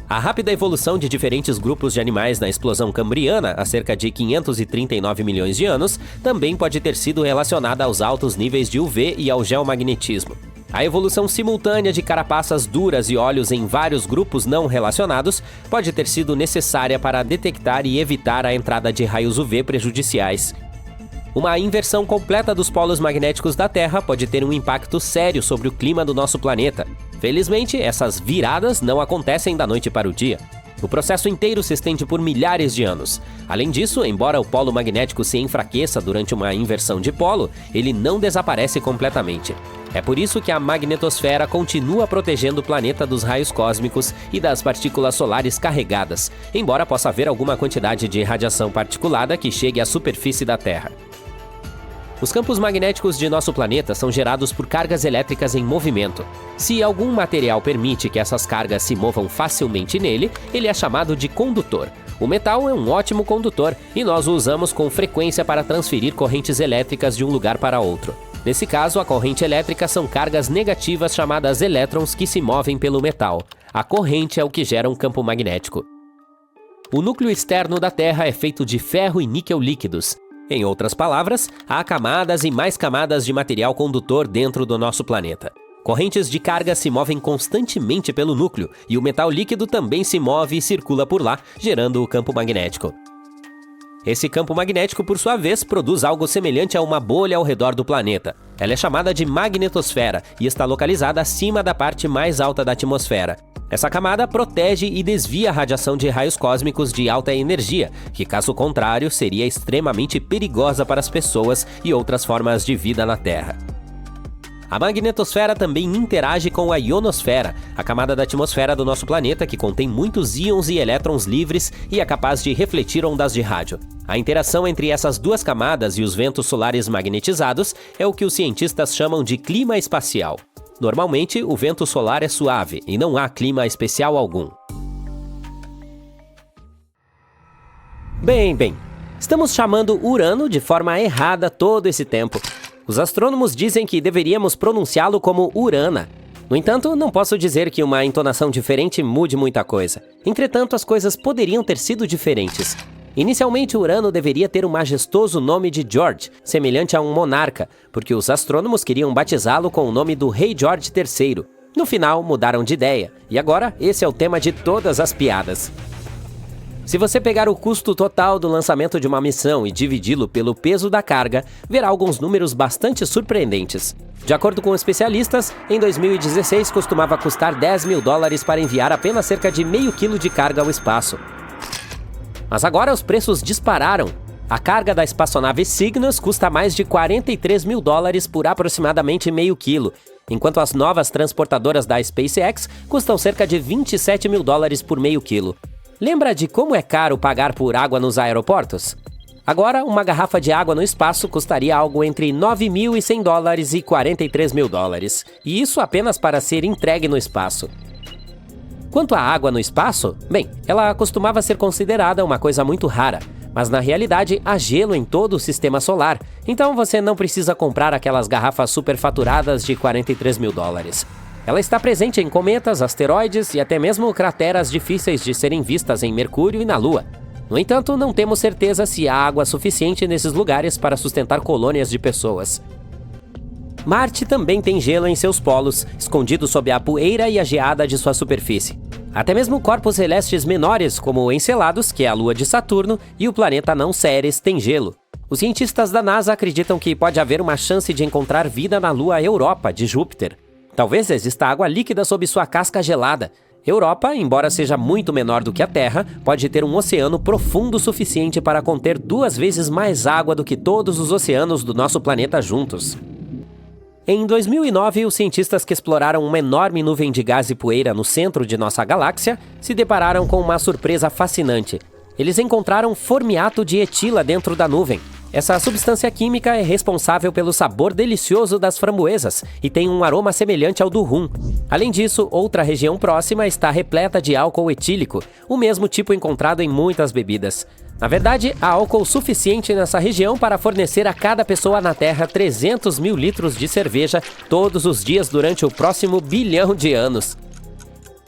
A rápida evolução de diferentes grupos de animais na explosão cambriana, há cerca de 539 milhões de anos, também pode ter sido relacionada aos altos níveis de UV e ao geomagnetismo. A evolução simultânea de carapaças duras e olhos em vários grupos não relacionados pode ter sido necessária para detectar e evitar a entrada de raios UV prejudiciais. Uma inversão completa dos polos magnéticos da Terra pode ter um impacto sério sobre o clima do nosso planeta. Felizmente, essas viradas não acontecem da noite para o dia. O processo inteiro se estende por milhares de anos. Além disso, embora o polo magnético se enfraqueça durante uma inversão de polo, ele não desaparece completamente. É por isso que a magnetosfera continua protegendo o planeta dos raios cósmicos e das partículas solares carregadas, embora possa haver alguma quantidade de radiação particulada que chegue à superfície da Terra. Os campos magnéticos de nosso planeta são gerados por cargas elétricas em movimento. Se algum material permite que essas cargas se movam facilmente nele, ele é chamado de condutor. O metal é um ótimo condutor e nós o usamos com frequência para transferir correntes elétricas de um lugar para outro. Nesse caso, a corrente elétrica são cargas negativas chamadas elétrons que se movem pelo metal. A corrente é o que gera um campo magnético. O núcleo externo da Terra é feito de ferro e níquel líquidos. Em outras palavras, há camadas e mais camadas de material condutor dentro do nosso planeta. Correntes de carga se movem constantemente pelo núcleo e o metal líquido também se move e circula por lá, gerando o campo magnético. Esse campo magnético, por sua vez, produz algo semelhante a uma bolha ao redor do planeta. Ela é chamada de magnetosfera e está localizada acima da parte mais alta da atmosfera. Essa camada protege e desvia a radiação de raios cósmicos de alta energia, que, caso contrário, seria extremamente perigosa para as pessoas e outras formas de vida na Terra. A magnetosfera também interage com a ionosfera, a camada da atmosfera do nosso planeta que contém muitos íons e elétrons livres e é capaz de refletir ondas de rádio. A interação entre essas duas camadas e os ventos solares magnetizados é o que os cientistas chamam de clima espacial. Normalmente, o vento solar é suave e não há clima especial algum. Bem, estamos chamando Urano de forma errada todo esse tempo. Os astrônomos dizem que deveríamos pronunciá-lo como Urana. No entanto, não posso dizer que uma entonação diferente mude muita coisa. Entretanto, as coisas poderiam ter sido diferentes. Inicialmente, Urano deveria ter o majestoso nome de George, semelhante a um monarca, porque os astrônomos queriam batizá-lo com o nome do rei George III. No final, mudaram de ideia, e agora esse é o tema de todas as piadas. Se você pegar o custo total do lançamento de uma missão e dividi-lo pelo peso da carga, verá alguns números bastante surpreendentes. De acordo com especialistas, em 2016 costumava custar $10 mil para enviar apenas cerca de meio quilo de carga ao espaço. Mas agora os preços dispararam. A carga da espaçonave Cygnus custa mais de $43 mil por aproximadamente meio quilo, enquanto as novas transportadoras da SpaceX custam cerca de $27 mil por meio quilo. Lembra de como é caro pagar por água nos aeroportos? Agora, uma garrafa de água no espaço custaria algo entre $9.100 e $43 mil. E isso apenas para ser entregue no espaço. Quanto à água no espaço, bem, ela costumava ser considerada uma coisa muito rara, mas na realidade há gelo em todo o sistema solar, então você não precisa comprar aquelas garrafas superfaturadas de $43 mil. Ela está presente em cometas, asteroides e até mesmo crateras difíceis de serem vistas em Mercúrio e na Lua. No entanto, não temos certeza se há água suficiente nesses lugares para sustentar colônias de pessoas. Marte também tem gelo em seus polos, escondido sob a poeira e a geada de sua superfície. Até mesmo corpos celestes menores, como o Encelados, que é a lua de Saturno, e o planeta não Ceres, têm gelo. Os cientistas da NASA acreditam que pode haver uma chance de encontrar vida na lua Europa, de Júpiter. Talvez exista água líquida sob sua casca gelada. Europa, embora seja muito menor do que a Terra, pode ter um oceano profundo o suficiente para conter 2 vezes mais água do que todos os oceanos do nosso planeta juntos. Em 2009, os cientistas que exploraram uma enorme nuvem de gás e poeira no centro de nossa galáxia se depararam com uma surpresa fascinante. Eles encontraram formiato de etila dentro da nuvem. Essa substância química é responsável pelo sabor delicioso das framboesas e tem um aroma semelhante ao do rum. Além disso, outra região próxima está repleta de álcool etílico, o mesmo tipo encontrado em muitas bebidas. Na verdade, há álcool suficiente nessa região para fornecer a cada pessoa na Terra 300 mil litros de cerveja todos os dias durante o próximo bilhão de anos.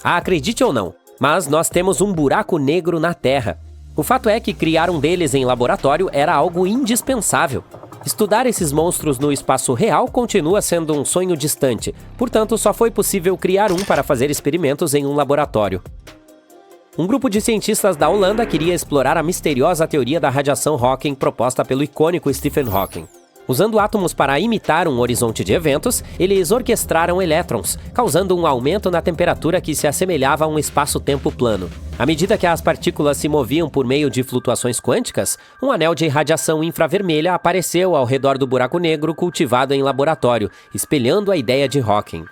Acredite ou não, mas nós temos um buraco negro na Terra. O fato é que criar um deles em laboratório era algo indispensável. Estudar esses monstros no espaço real continua sendo um sonho distante, portanto só foi possível criar um para fazer experimentos em um laboratório. Um grupo de cientistas da Holanda queria explorar a misteriosa teoria da radiação Hawking proposta pelo icônico Stephen Hawking. Usando átomos para imitar um horizonte de eventos, eles orquestraram elétrons, causando um aumento na temperatura que se assemelhava a um espaço-tempo plano. À medida que as partículas se moviam por meio de flutuações quânticas, um anel de radiação infravermelha apareceu ao redor do buraco negro cultivado em laboratório, espelhando a ideia de Hawking.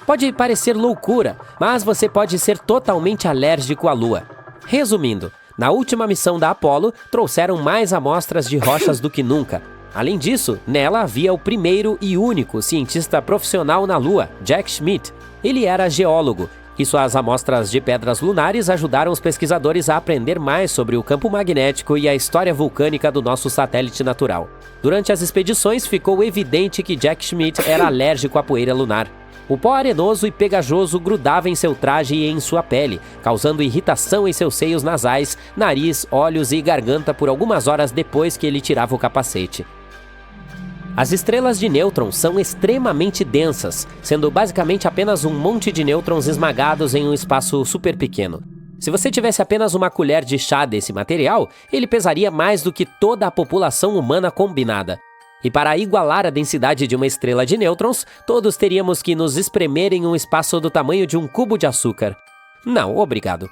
Pode parecer loucura, mas você pode ser totalmente alérgico à Lua. Resumindo, na última missão da Apollo, trouxeram mais amostras de rochas do que nunca. Além disso, nela havia o primeiro e único cientista profissional na Lua, Jack Schmitt. Ele era geólogo, e suas amostras de pedras lunares ajudaram os pesquisadores a aprender mais sobre o campo magnético e a história vulcânica do nosso satélite natural. Durante as expedições, ficou evidente que Jack Schmitt era alérgico à poeira lunar. O pó arenoso e pegajoso grudava em seu traje e em sua pele, causando irritação em seus seios nasais, nariz, olhos e garganta por algumas horas depois que ele tirava o capacete. As estrelas de nêutrons são extremamente densas, sendo basicamente apenas um monte de nêutrons esmagados em um espaço super pequeno. Se você tivesse apenas uma colher de chá desse material, ele pesaria mais do que toda a população humana combinada. E para igualar a densidade de uma estrela de nêutrons, todos teríamos que nos espremer em um espaço do tamanho de um cubo de açúcar. Não, obrigado.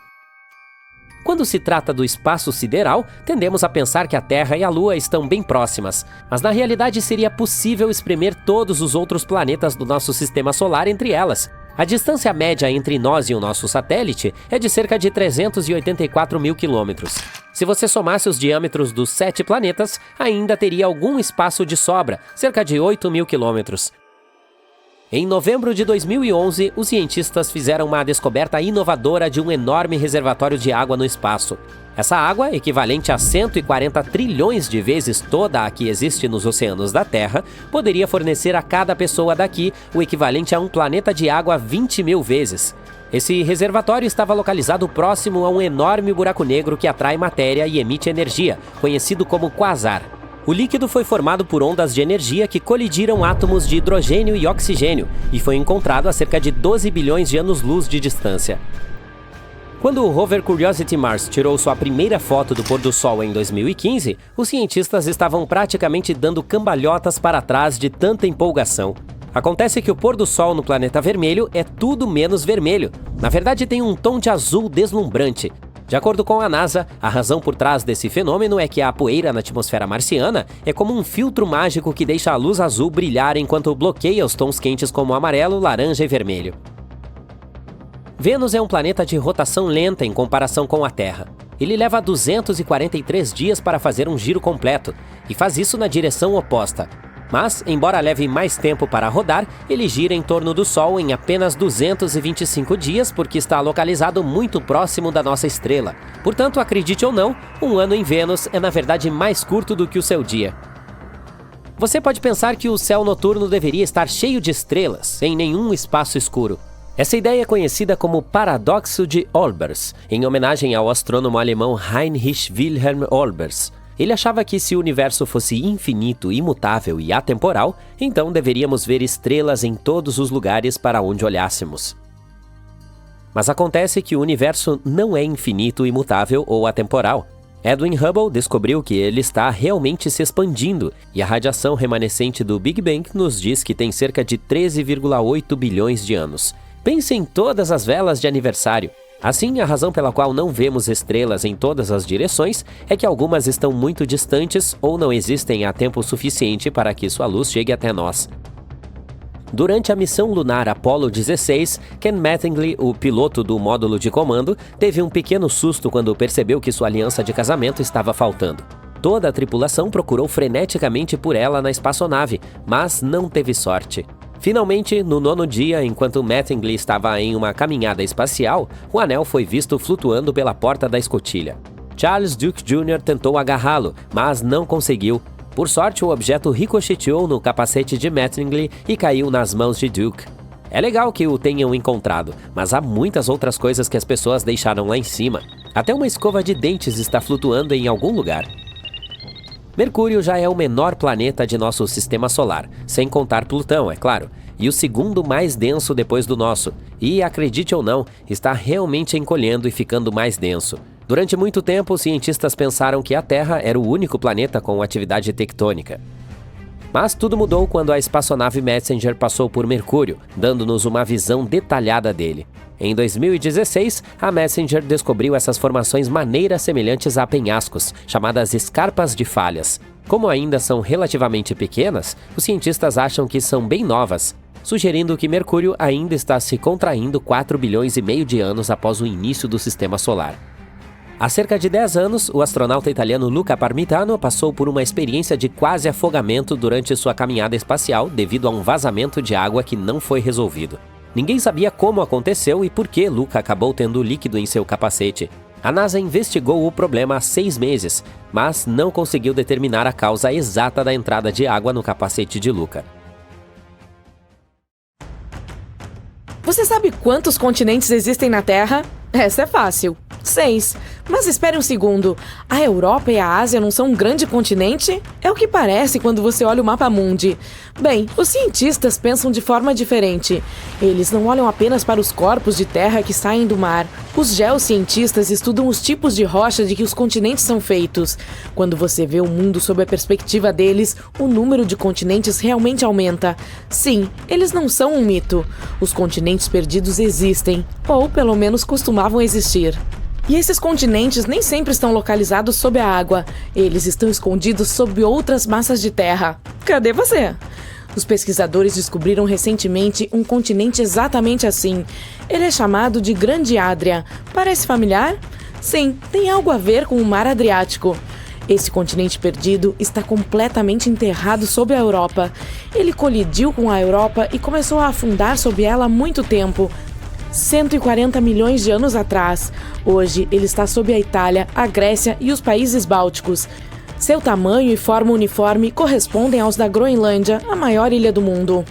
Quando se trata do espaço sideral, tendemos a pensar que a Terra e a Lua estão bem próximas, mas na realidade seria possível espremer todos os outros planetas do nosso sistema solar entre elas. A distância média entre nós e o nosso satélite é de cerca de 384 mil quilômetros. Se você somasse os diâmetros dos 7 planetas, ainda teria algum espaço de sobra, cerca de 8 mil quilômetros. Em novembro de 2011, os cientistas fizeram uma descoberta inovadora de um enorme reservatório de água no espaço. Essa água, equivalente a 140 trilhões de vezes toda a que existe nos oceanos da Terra, poderia fornecer a cada pessoa daqui o equivalente a um planeta de água 20 mil vezes. Esse reservatório estava localizado próximo a um enorme buraco negro que atrai matéria e emite energia, conhecido como quasar. O líquido foi formado por ondas de energia que colidiram átomos de hidrogênio e oxigênio e foi encontrado a cerca de 12 bilhões de anos-luz de distância. Quando o rover Curiosity Mars tirou sua primeira foto do pôr do sol em 2015, os cientistas estavam praticamente dando cambalhotas para trás de tanta empolgação. Acontece que o pôr do sol no planeta vermelho é tudo menos vermelho. Na verdade, tem um tom de azul deslumbrante. De acordo com a NASA, a razão por trás desse fenômeno é que a poeira na atmosfera marciana é como um filtro mágico que deixa a luz azul brilhar enquanto bloqueia os tons quentes como amarelo, laranja e vermelho. Vênus é um planeta de rotação lenta em comparação com a Terra. Ele leva 243 dias para fazer um giro completo, e faz isso na direção oposta. Mas, embora leve mais tempo para rodar, ele gira em torno do Sol em apenas 225 dias porque está localizado muito próximo da nossa estrela. Portanto, acredite ou não, um ano em Vênus é na verdade mais curto do que o seu dia. Você pode pensar que o céu noturno deveria estar cheio de estrelas, sem nenhum espaço escuro. Essa ideia é conhecida como paradoxo de Olbers, em homenagem ao astrônomo alemão Heinrich Wilhelm Olbers. Ele achava que se o universo fosse infinito, imutável e atemporal, então deveríamos ver estrelas em todos os lugares para onde olhássemos. Mas acontece que o universo não é infinito, imutável ou atemporal. Edwin Hubble descobriu que ele está realmente se expandindo, e a radiação remanescente do Big Bang nos diz que tem cerca de 13,8 bilhões de anos. Pense em todas as velas de aniversário. Assim, a razão pela qual não vemos estrelas em todas as direções é que algumas estão muito distantes ou não existem há tempo suficiente para que sua luz chegue até nós. Durante a missão lunar Apollo 16, Ken Mattingly, o piloto do módulo de comando, teve um pequeno susto quando percebeu que sua aliança de casamento estava faltando. Toda a tripulação procurou freneticamente por ela na espaçonave, mas não teve sorte. Finalmente, no 9º dia, enquanto Mattingly estava em uma caminhada espacial, o anel foi visto flutuando pela porta da escotilha. Charles Duke Jr. tentou agarrá-lo, mas não conseguiu. Por sorte, o objeto ricocheteou no capacete de Mattingly e caiu nas mãos de Duke. É legal que o tenham encontrado, mas há muitas outras coisas que as pessoas deixaram lá em cima. Até uma escova de dentes está flutuando em algum lugar. Mercúrio já é o menor planeta de nosso sistema solar, sem contar Plutão, é claro, e o segundo mais denso depois do nosso. E, acredite ou não, está realmente encolhendo e ficando mais denso. Durante muito tempo, os cientistas pensaram que a Terra era o único planeta com atividade tectônica. Mas tudo mudou quando a espaçonave Messenger passou por Mercúrio, dando-nos uma visão detalhada dele. Em 2016, a Messenger descobriu essas formações maneiras semelhantes a penhascos, chamadas escarpas de falhas. Como ainda são relativamente pequenas, os cientistas acham que são bem novas, sugerindo que Mercúrio ainda está se contraindo 4,5 bilhões de anos após o início do sistema solar. Há cerca de 10 anos, o astronauta italiano Luca Parmitano passou por uma experiência de quase afogamento durante sua caminhada espacial devido a um vazamento de água que não foi resolvido. Ninguém sabia como aconteceu e por que Luca acabou tendo líquido em seu capacete. A NASA investigou o problema há 6 meses, mas não conseguiu determinar a causa exata da entrada de água no capacete de Luca. Você sabe quantos continentes existem na Terra? Essa é fácil. 6. Mas espere um segundo. A Europa e a Ásia não são um grande continente? É o que parece quando você olha o mapa mundi. Bem, os cientistas pensam de forma diferente. Eles não olham apenas para os corpos de terra que saem do mar. Os geocientistas estudam os tipos de rocha de que os continentes são feitos. Quando você vê o mundo sob a perspectiva deles, o número de continentes realmente aumenta. Sim, eles não são um mito. Os continentes perdidos existem, ou pelo menos costumavam existir. E esses continentes nem sempre estão localizados sob a água. Eles estão escondidos sob outras massas de terra. Cadê você? Os pesquisadores descobriram recentemente um continente exatamente assim. Ele é chamado de Grande Adria. Parece familiar? Sim, tem algo a ver com o Mar Adriático. Esse continente perdido está completamente enterrado sob a Europa. Ele colidiu com a Europa e começou a afundar sob ela há muito tempo. 140 milhões de anos atrás. Hoje, ele está sob a Itália, a Grécia e os países bálticos. Seu tamanho e forma uniforme correspondem aos da Groenlândia, a maior ilha do mundo.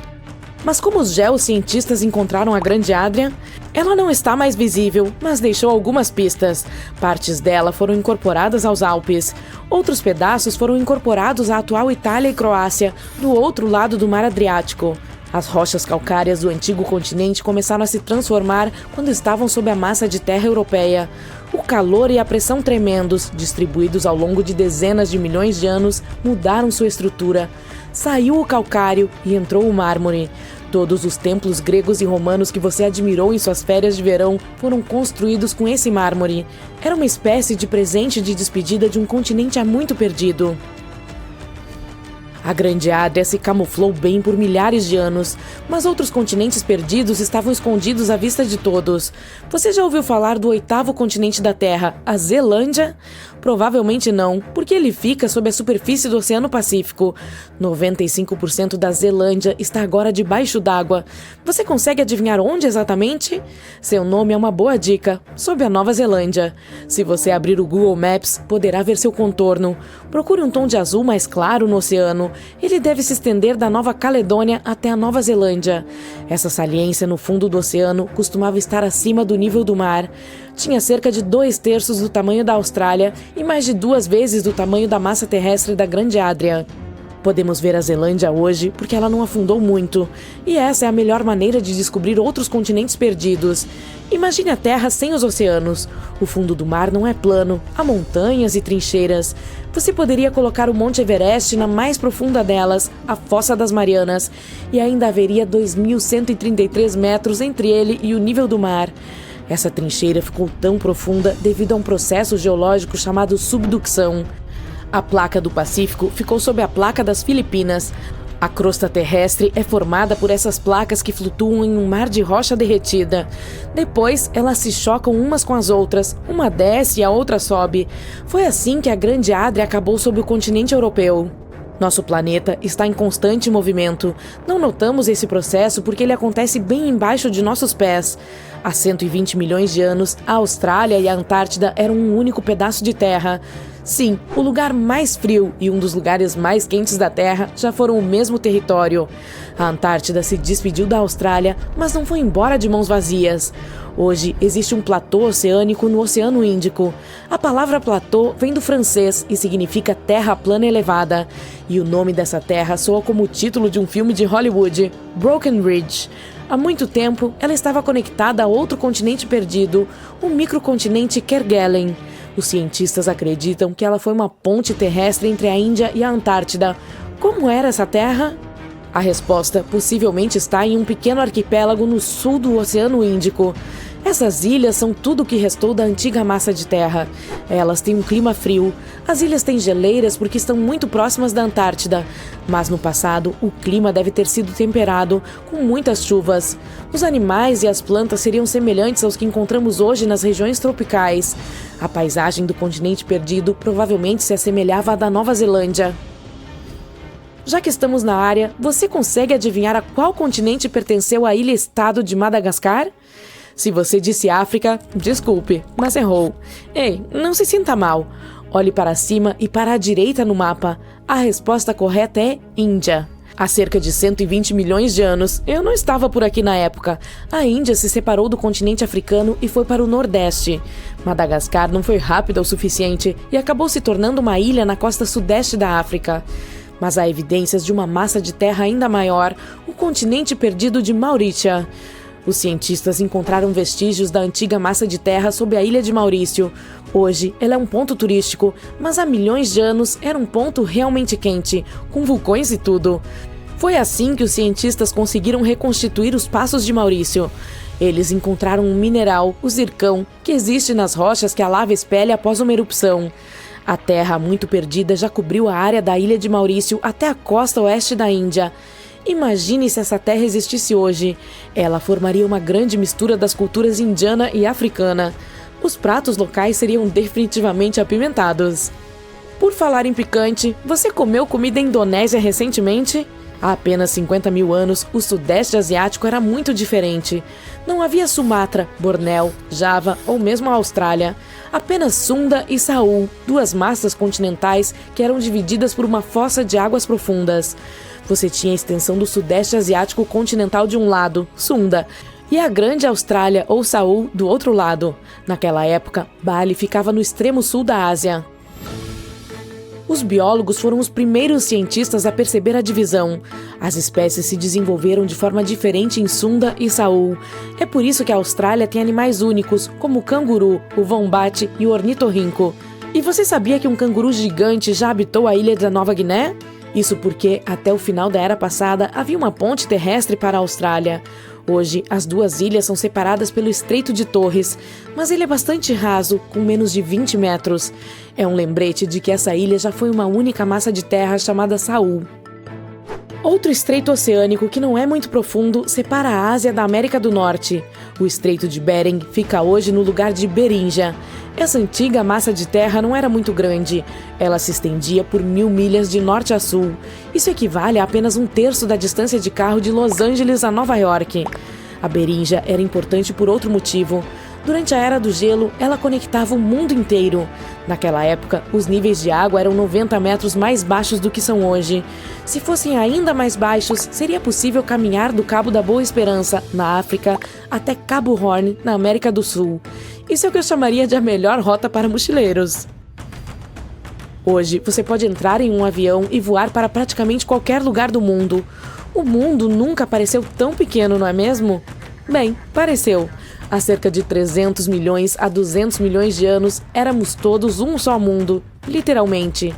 Mas como os geocientistas encontraram a Grande Adria? Ela não está mais visível, mas deixou algumas pistas. Partes dela foram incorporadas aos Alpes. Outros pedaços foram incorporados à atual Itália e Croácia, do outro lado do Mar Adriático. As rochas calcárias do antigo continente começaram a se transformar quando estavam sob a massa de terra europeia. O calor e a pressão tremendos, distribuídos ao longo de dezenas de milhões de anos, mudaram sua estrutura. Saiu o calcário e entrou o mármore. Todos os templos gregos e romanos que você admirou em suas férias de verão foram construídos com esse mármore. Era uma espécie de presente de despedida de um continente há muito perdido. A Grande Adria se camuflou bem por milhares de anos, mas outros continentes perdidos estavam escondidos à vista de todos. Você já ouviu falar do 8º continente da Terra, a Zelândia? Provavelmente não, porque ele fica sob a superfície do Oceano Pacífico. 95% da Zelândia está agora debaixo d'água. Você consegue adivinhar onde exatamente? Seu nome é uma boa dica, sob a Nova Zelândia. Se você abrir o Google Maps, poderá ver seu contorno. Procure um tom de azul mais claro no oceano. Ele deve se estender da Nova Caledônia até a Nova Zelândia. Essa saliência no fundo do oceano costumava estar acima do nível do mar. Tinha cerca de 2/3 do tamanho da Austrália e mais de 2 vezes do tamanho da massa terrestre da Grande Adria. Podemos ver a Zelândia hoje porque ela não afundou muito, e essa é a melhor maneira de descobrir outros continentes perdidos. Imagine a Terra sem os oceanos. O fundo do mar não é plano, há montanhas e trincheiras. Você poderia colocar o Monte Everest na mais profunda delas, a Fossa das Marianas, e ainda haveria 2.133 metros entre ele e o nível do mar. Essa trincheira ficou tão profunda devido a um processo geológico chamado subducção. A placa do Pacífico ficou sob a placa das Filipinas. A crosta terrestre é formada por essas placas que flutuam em um mar de rocha derretida. Depois, elas se chocam umas com as outras, uma desce e a outra sobe. Foi assim que a Grande Adria acabou sob o continente europeu. Nosso planeta está em constante movimento. Não notamos esse processo porque ele acontece bem embaixo de nossos pés. Há 120 milhões de anos, a Austrália e a Antártida eram um único pedaço de terra. Sim, o lugar mais frio e um dos lugares mais quentes da Terra já foram o mesmo território. A Antártida se despediu da Austrália, mas não foi embora de mãos vazias. Hoje existe um platô oceânico no Oceano Índico. A palavra platô vem do francês e significa terra plana elevada. E o nome dessa terra soa como o título de um filme de Hollywood, Broken Ridge. Há muito tempo, ela estava conectada a outro continente perdido, o microcontinente Kerguelen. Os cientistas acreditam que ela foi uma ponte terrestre entre a Índia e a Antártida. Como era essa terra? A resposta possivelmente está em um pequeno arquipélago no sul do Oceano Índico. Essas ilhas são tudo o que restou da antiga massa de terra. Elas têm um clima frio. As ilhas têm geleiras porque estão muito próximas da Antártida. Mas no passado, o clima deve ter sido temperado, com muitas chuvas. Os animais e as plantas seriam semelhantes aos que encontramos hoje nas regiões tropicais. A paisagem do continente perdido provavelmente se assemelhava à da Nova Zelândia. Já que estamos na área, você consegue adivinhar a qual continente pertenceu a ilha-estado de Madagascar? Se você disse África, desculpe, mas errou. Ei, não se sinta mal. Olhe para cima e para a direita no mapa. A resposta correta é Índia. Há cerca de 120 milhões de anos, eu não estava por aqui na época, a Índia se separou do continente africano e foi para o Nordeste. Madagascar não foi rápida o suficiente e acabou se tornando uma ilha na costa sudeste da África. Mas há evidências de uma massa de terra ainda maior, o continente perdido de Maurícia. Os cientistas encontraram vestígios da antiga massa de terra sob a ilha de Maurício. Hoje, ela é um ponto turístico, mas há milhões de anos era um ponto realmente quente, com vulcões e tudo. Foi assim que os cientistas conseguiram reconstituir os passos de Maurício. Eles encontraram um mineral, o zircão, que existe nas rochas que a lava espelha após uma erupção. A terra muito perdida já cobriu a área da ilha de Maurício até a costa oeste da Índia. Imagine se essa terra existisse hoje. Ela formaria uma grande mistura das culturas indiana e africana. Os pratos locais seriam definitivamente apimentados. Por falar em picante, você comeu comida indonésia recentemente? Há apenas 50 mil anos, o Sudeste Asiático era muito diferente. Não havia Sumatra, Bornéu, Java ou mesmo a Austrália. Apenas Sunda e Saul, duas massas continentais que eram divididas por uma fossa de águas profundas. Você tinha a extensão do Sudeste Asiático continental de um lado, Sunda, e a Grande Austrália ou Saul do outro lado. Naquela época, Bali ficava no extremo sul da Ásia. Os biólogos foram os primeiros cientistas a perceber a divisão. As espécies se desenvolveram de forma diferente em Sunda e Saul. É por isso que a Austrália tem animais únicos, como o canguru, o wombat e o ornitorrinco. E você sabia que um canguru gigante já habitou a ilha da Nova Guiné? Isso porque, até o final da era passada, havia uma ponte terrestre para a Austrália. Hoje, as duas ilhas são separadas pelo Estreito de Torres, mas ele é bastante raso, com menos de 20 metros. É um lembrete de que essa ilha já foi uma única massa de terra chamada Saul. Outro estreito oceânico que não é muito profundo separa a Ásia da América do Norte. O Estreito de Bering fica hoje no lugar de Berinja. Essa antiga massa de terra não era muito grande. Ela se estendia por 1000 milhas de norte a sul. Isso equivale a apenas 1/3 da distância de carro de Los Angeles a Nova York. A Berinja era importante por outro motivo. Durante a Era do Gelo, ela conectava o mundo inteiro. Naquela época, os níveis de água eram 90 metros mais baixos do que são hoje. Se fossem ainda mais baixos, seria possível caminhar do Cabo da Boa Esperança, na África, até Cabo Horn, na América do Sul. Isso é o que eu chamaria de a melhor rota para mochileiros. Hoje, você pode entrar em um avião e voar para praticamente qualquer lugar do mundo. O mundo nunca pareceu tão pequeno, não é mesmo? Bem, pareceu. Há cerca de 300 milhões a 200 milhões de anos, éramos todos um só mundo, literalmente.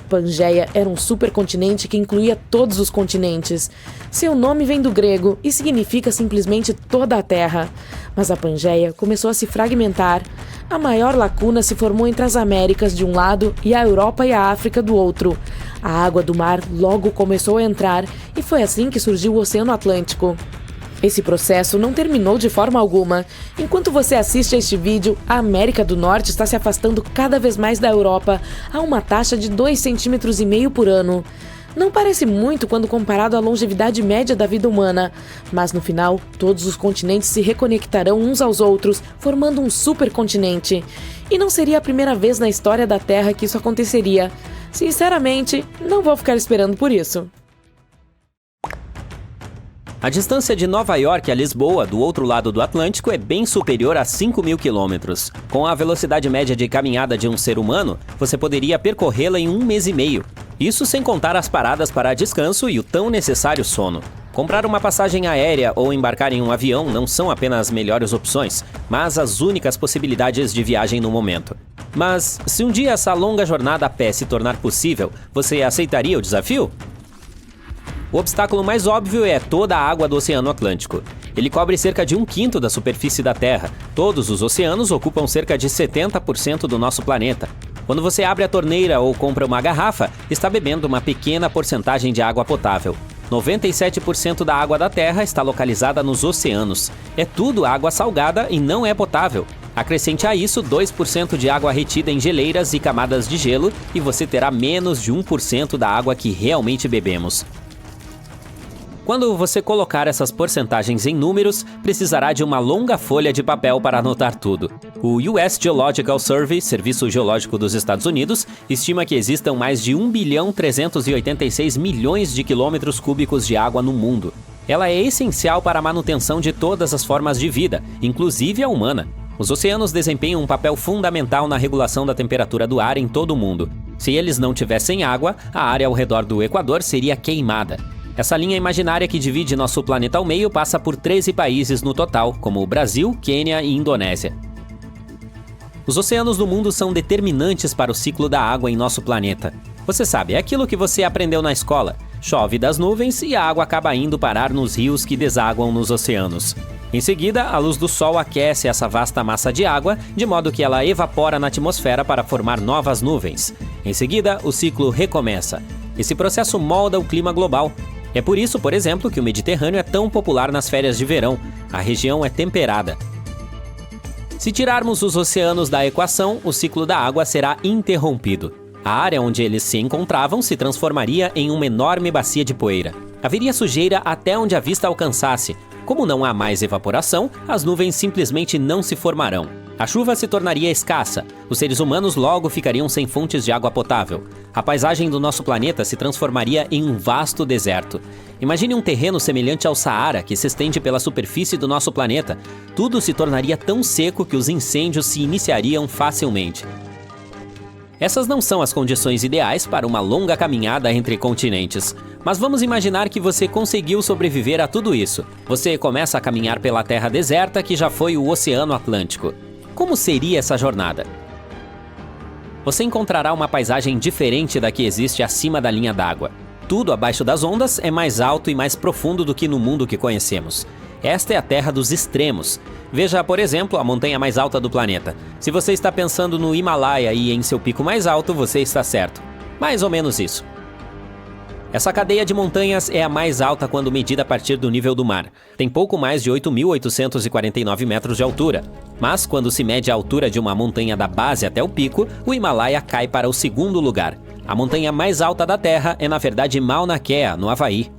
Pangeia era um supercontinente que incluía todos os continentes. Seu nome vem do grego e significa simplesmente toda a Terra. Mas a Pangeia começou a se fragmentar. A maior lacuna se formou entre as Américas de um lado e a Europa e a África do outro. A água do mar logo começou a entrar e foi assim que surgiu o Oceano Atlântico. Esse processo não terminou de forma alguma. Enquanto você assiste a este vídeo, a América do Norte está se afastando cada vez mais da Europa a uma taxa de 2,5 cm por ano. Não parece muito quando comparado à longevidade média da vida humana, mas no final, todos os continentes se reconectarão uns aos outros, formando um supercontinente. E não seria a primeira vez na história da Terra que isso aconteceria. Sinceramente, não vou ficar esperando por isso. A distância de Nova York a Lisboa, do outro lado do Atlântico, é bem superior a 5.000 quilômetros. Com a velocidade média de caminhada de um ser humano, você poderia percorrê-la em 1 mês e meio. Isso sem contar as paradas para descanso e o tão necessário sono. Comprar uma passagem aérea ou embarcar em um avião não são apenas as melhores opções, mas as únicas possibilidades de viagem no momento. Mas, se um dia essa longa jornada a pé se tornar possível, você aceitaria o desafio? O obstáculo mais óbvio é toda a água do Oceano Atlântico. Ele cobre cerca de 1/5 da superfície da Terra. Todos os oceanos ocupam cerca de 70% do nosso planeta. Quando você abre a torneira ou compra uma garrafa, está bebendo uma pequena porcentagem de água potável. 97% da água da Terra está localizada nos oceanos. É tudo água salgada e não é potável. Acrescente a isso 2% de água retida em geleiras e camadas de gelo e você terá menos de 1% da água que realmente bebemos. Quando você colocar essas porcentagens em números, precisará de uma longa folha de papel para anotar tudo. O US Geological Survey, Serviço Geológico dos Estados Unidos, estima que existam mais de 1.386 bilhões de quilômetros cúbicos de água no mundo. Ela é essencial para a manutenção de todas as formas de vida, inclusive a humana. Os oceanos desempenham um papel fundamental na regulação da temperatura do ar em todo o mundo. Se eles não tivessem água, a área ao redor do Equador seria queimada. Essa linha imaginária que divide nosso planeta ao meio passa por 13 países no total, como o Brasil, Quênia e Indonésia. Os oceanos do mundo são determinantes para o ciclo da água em nosso planeta. Você sabe, é aquilo que você aprendeu na escola. Chove das nuvens e a água acaba indo parar nos rios que desaguam nos oceanos. Em seguida, a luz do sol aquece essa vasta massa de água, de modo que ela evapora na atmosfera para formar novas nuvens. Em seguida, o ciclo recomeça. Esse processo molda o clima global. É por isso, por exemplo, que o Mediterrâneo é tão popular nas férias de verão. A região é temperada. Se tirarmos os oceanos da equação, o ciclo da água será interrompido. A área onde eles se encontravam se transformaria em uma enorme bacia de poeira. Haveria sujeira até onde a vista alcançasse. Como não há mais evaporação, as nuvens simplesmente não se formarão. A chuva se tornaria escassa. Os seres humanos logo ficariam sem fontes de água potável. A paisagem do nosso planeta se transformaria em um vasto deserto. Imagine um terreno semelhante ao Saara, que se estende pela superfície do nosso planeta. Tudo se tornaria tão seco que os incêndios se iniciariam facilmente. Essas não são as condições ideais para uma longa caminhada entre continentes. Mas vamos imaginar que você conseguiu sobreviver a tudo isso. Você começa a caminhar pela terra deserta que já foi o Oceano Atlântico. Como seria essa jornada? Você encontrará uma paisagem diferente da que existe acima da linha d'água. Tudo abaixo das ondas é mais alto e mais profundo do que no mundo que conhecemos. Esta é a terra dos extremos. Veja, por exemplo, a montanha mais alta do planeta. Se você está pensando no Himalaia e em seu pico mais alto, você está certo. Mais ou menos isso. Essa cadeia de montanhas é a mais alta quando medida a partir do nível do mar. Tem pouco mais de 8.849 metros de altura. Mas quando se mede a altura de uma montanha da base até o pico, o Himalaia cai para o segundo lugar. A montanha mais alta da Terra é, na verdade, Mauna Kea, no Havaí.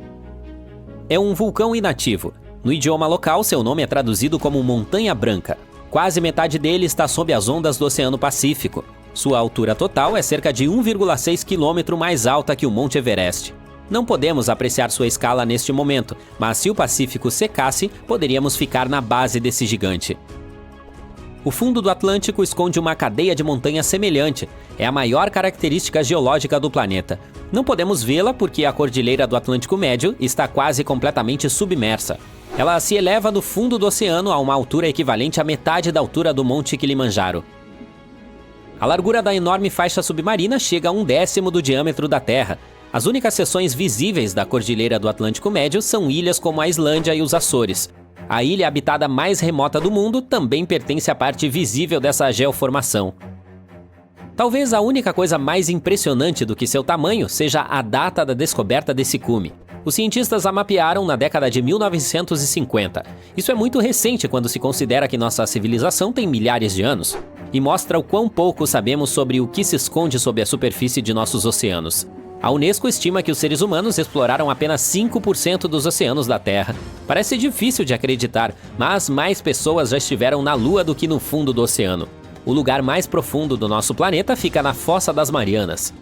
É um vulcão inativo. No idioma local, seu nome é traduzido como Montanha Branca. Quase metade dele está sob as ondas do Oceano Pacífico. Sua altura total é cerca de 1,6 km mais alta que o Monte Everest. Não podemos apreciar sua escala neste momento, mas se o Pacífico secasse, poderíamos ficar na base desse gigante. O fundo do Atlântico esconde uma cadeia de montanhas semelhante. É a maior característica geológica do planeta. Não podemos vê-la porque a Cordilheira do Atlântico Médio está quase completamente submersa. Ela se eleva do fundo do oceano a uma altura equivalente à metade da altura do Monte Kilimanjaro. A largura da enorme faixa submarina chega a 1/10 do diâmetro da Terra. As únicas seções visíveis da Cordilheira do Atlântico Médio são ilhas como a Islândia e os Açores. A ilha habitada mais remota do mundo também pertence à parte visível dessa geoformação. Talvez a única coisa mais impressionante do que seu tamanho seja a data da descoberta desse cume. Os cientistas a mapearam na década de 1950. Isso é muito recente quando se considera que nossa civilização tem milhares de anos. E mostra o quão pouco sabemos sobre o que se esconde sob a superfície de nossos oceanos. A Unesco estima que os seres humanos exploraram apenas 5% dos oceanos da Terra. Parece difícil de acreditar, mas mais pessoas já estiveram na Lua do que no fundo do oceano. O lugar mais profundo do nosso planeta fica na Fossa das Marianas.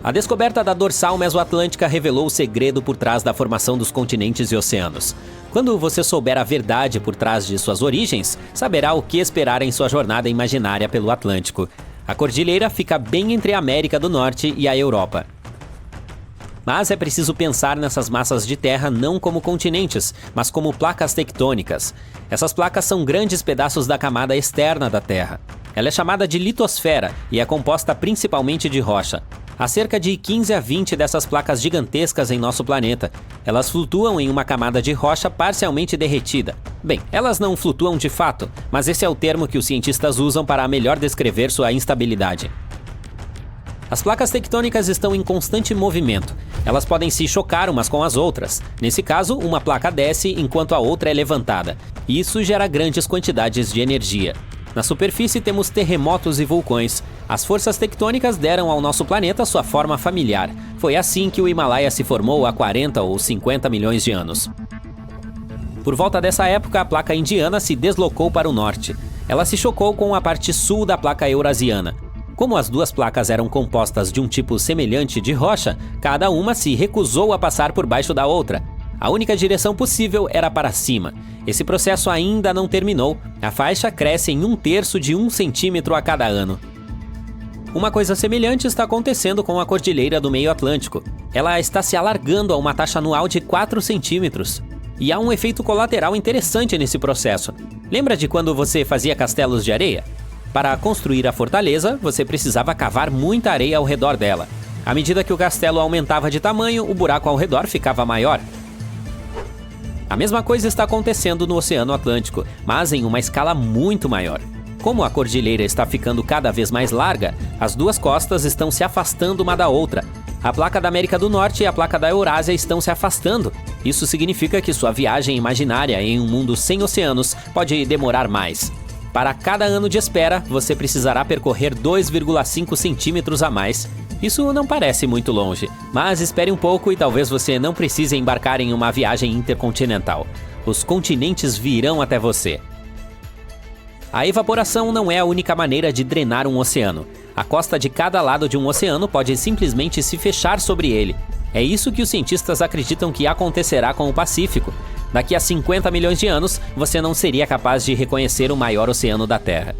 A descoberta da dorsal mesoatlântica revelou o segredo por trás da formação dos continentes e oceanos. Quando você souber a verdade por trás de suas origens, saberá o que esperar em sua jornada imaginária pelo Atlântico. A cordilheira fica bem entre a América do Norte e a Europa. Mas é preciso pensar nessas massas de terra não como continentes, mas como placas tectônicas. Essas placas são grandes pedaços da camada externa da Terra. Ela é chamada de litosfera e é composta principalmente de rocha. Há cerca de 15 a 20 dessas placas gigantescas em nosso planeta. Elas flutuam em uma camada de rocha parcialmente derretida. Bem, elas não flutuam de fato, mas esse é o termo que os cientistas usam para melhor descrever sua instabilidade. As placas tectônicas estão em constante movimento. Elas podem se chocar umas com as outras. Nesse caso, uma placa desce enquanto a outra é levantada. Isso gera grandes quantidades de energia. Na superfície temos terremotos e vulcões. As forças tectônicas deram ao nosso planeta sua forma familiar. Foi assim que o Himalaia se formou há 40 ou 50 milhões de anos. Por volta dessa época, a placa indiana se deslocou para o norte. Ela se chocou com a parte sul da placa eurasiana. Como as duas placas eram compostas de um tipo semelhante de rocha, cada uma se recusou a passar por baixo da outra. A única direção possível era para cima. Esse processo ainda não terminou. A faixa cresce em 1/3 de 1 centímetro a cada ano. Uma coisa semelhante está acontecendo com a Cordilheira do Meio Atlântico. Ela está se alargando a uma taxa anual de 4 centímetros. E há um efeito colateral interessante nesse processo. Lembra de quando você fazia castelos de areia? Para construir a fortaleza, você precisava cavar muita areia ao redor dela. À medida que o castelo aumentava de tamanho, o buraco ao redor ficava maior. A mesma coisa está acontecendo no Oceano Atlântico, mas em uma escala muito maior. Como a cordilheira está ficando cada vez mais larga, as duas costas estão se afastando uma da outra. A placa da América do Norte e a placa da Eurásia estão se afastando. Isso significa que sua viagem imaginária em um mundo sem oceanos pode demorar mais. Para cada ano de espera, você precisará percorrer 2,5 centímetros a mais. Isso não parece muito longe, mas espere um pouco e talvez você não precise embarcar em uma viagem intercontinental. Os continentes virão até você. A evaporação não é a única maneira de drenar um oceano. A costa de cada lado de um oceano pode simplesmente se fechar sobre ele. É isso que os cientistas acreditam que acontecerá com o Pacífico. Daqui a 50 milhões de anos, você não seria capaz de reconhecer o maior oceano da Terra.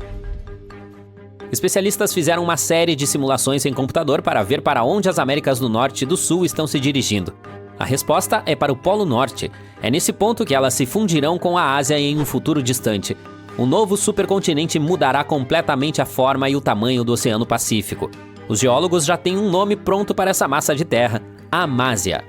Especialistas fizeram uma série de simulações em computador para ver para onde as Américas do Norte e do Sul estão se dirigindo. A resposta é para o Polo Norte. É nesse ponto que elas se fundirão com a Ásia em um futuro distante. O novo supercontinente mudará completamente a forma e o tamanho do Oceano Pacífico. Os geólogos já têm um nome pronto para essa massa de terra: Amásia.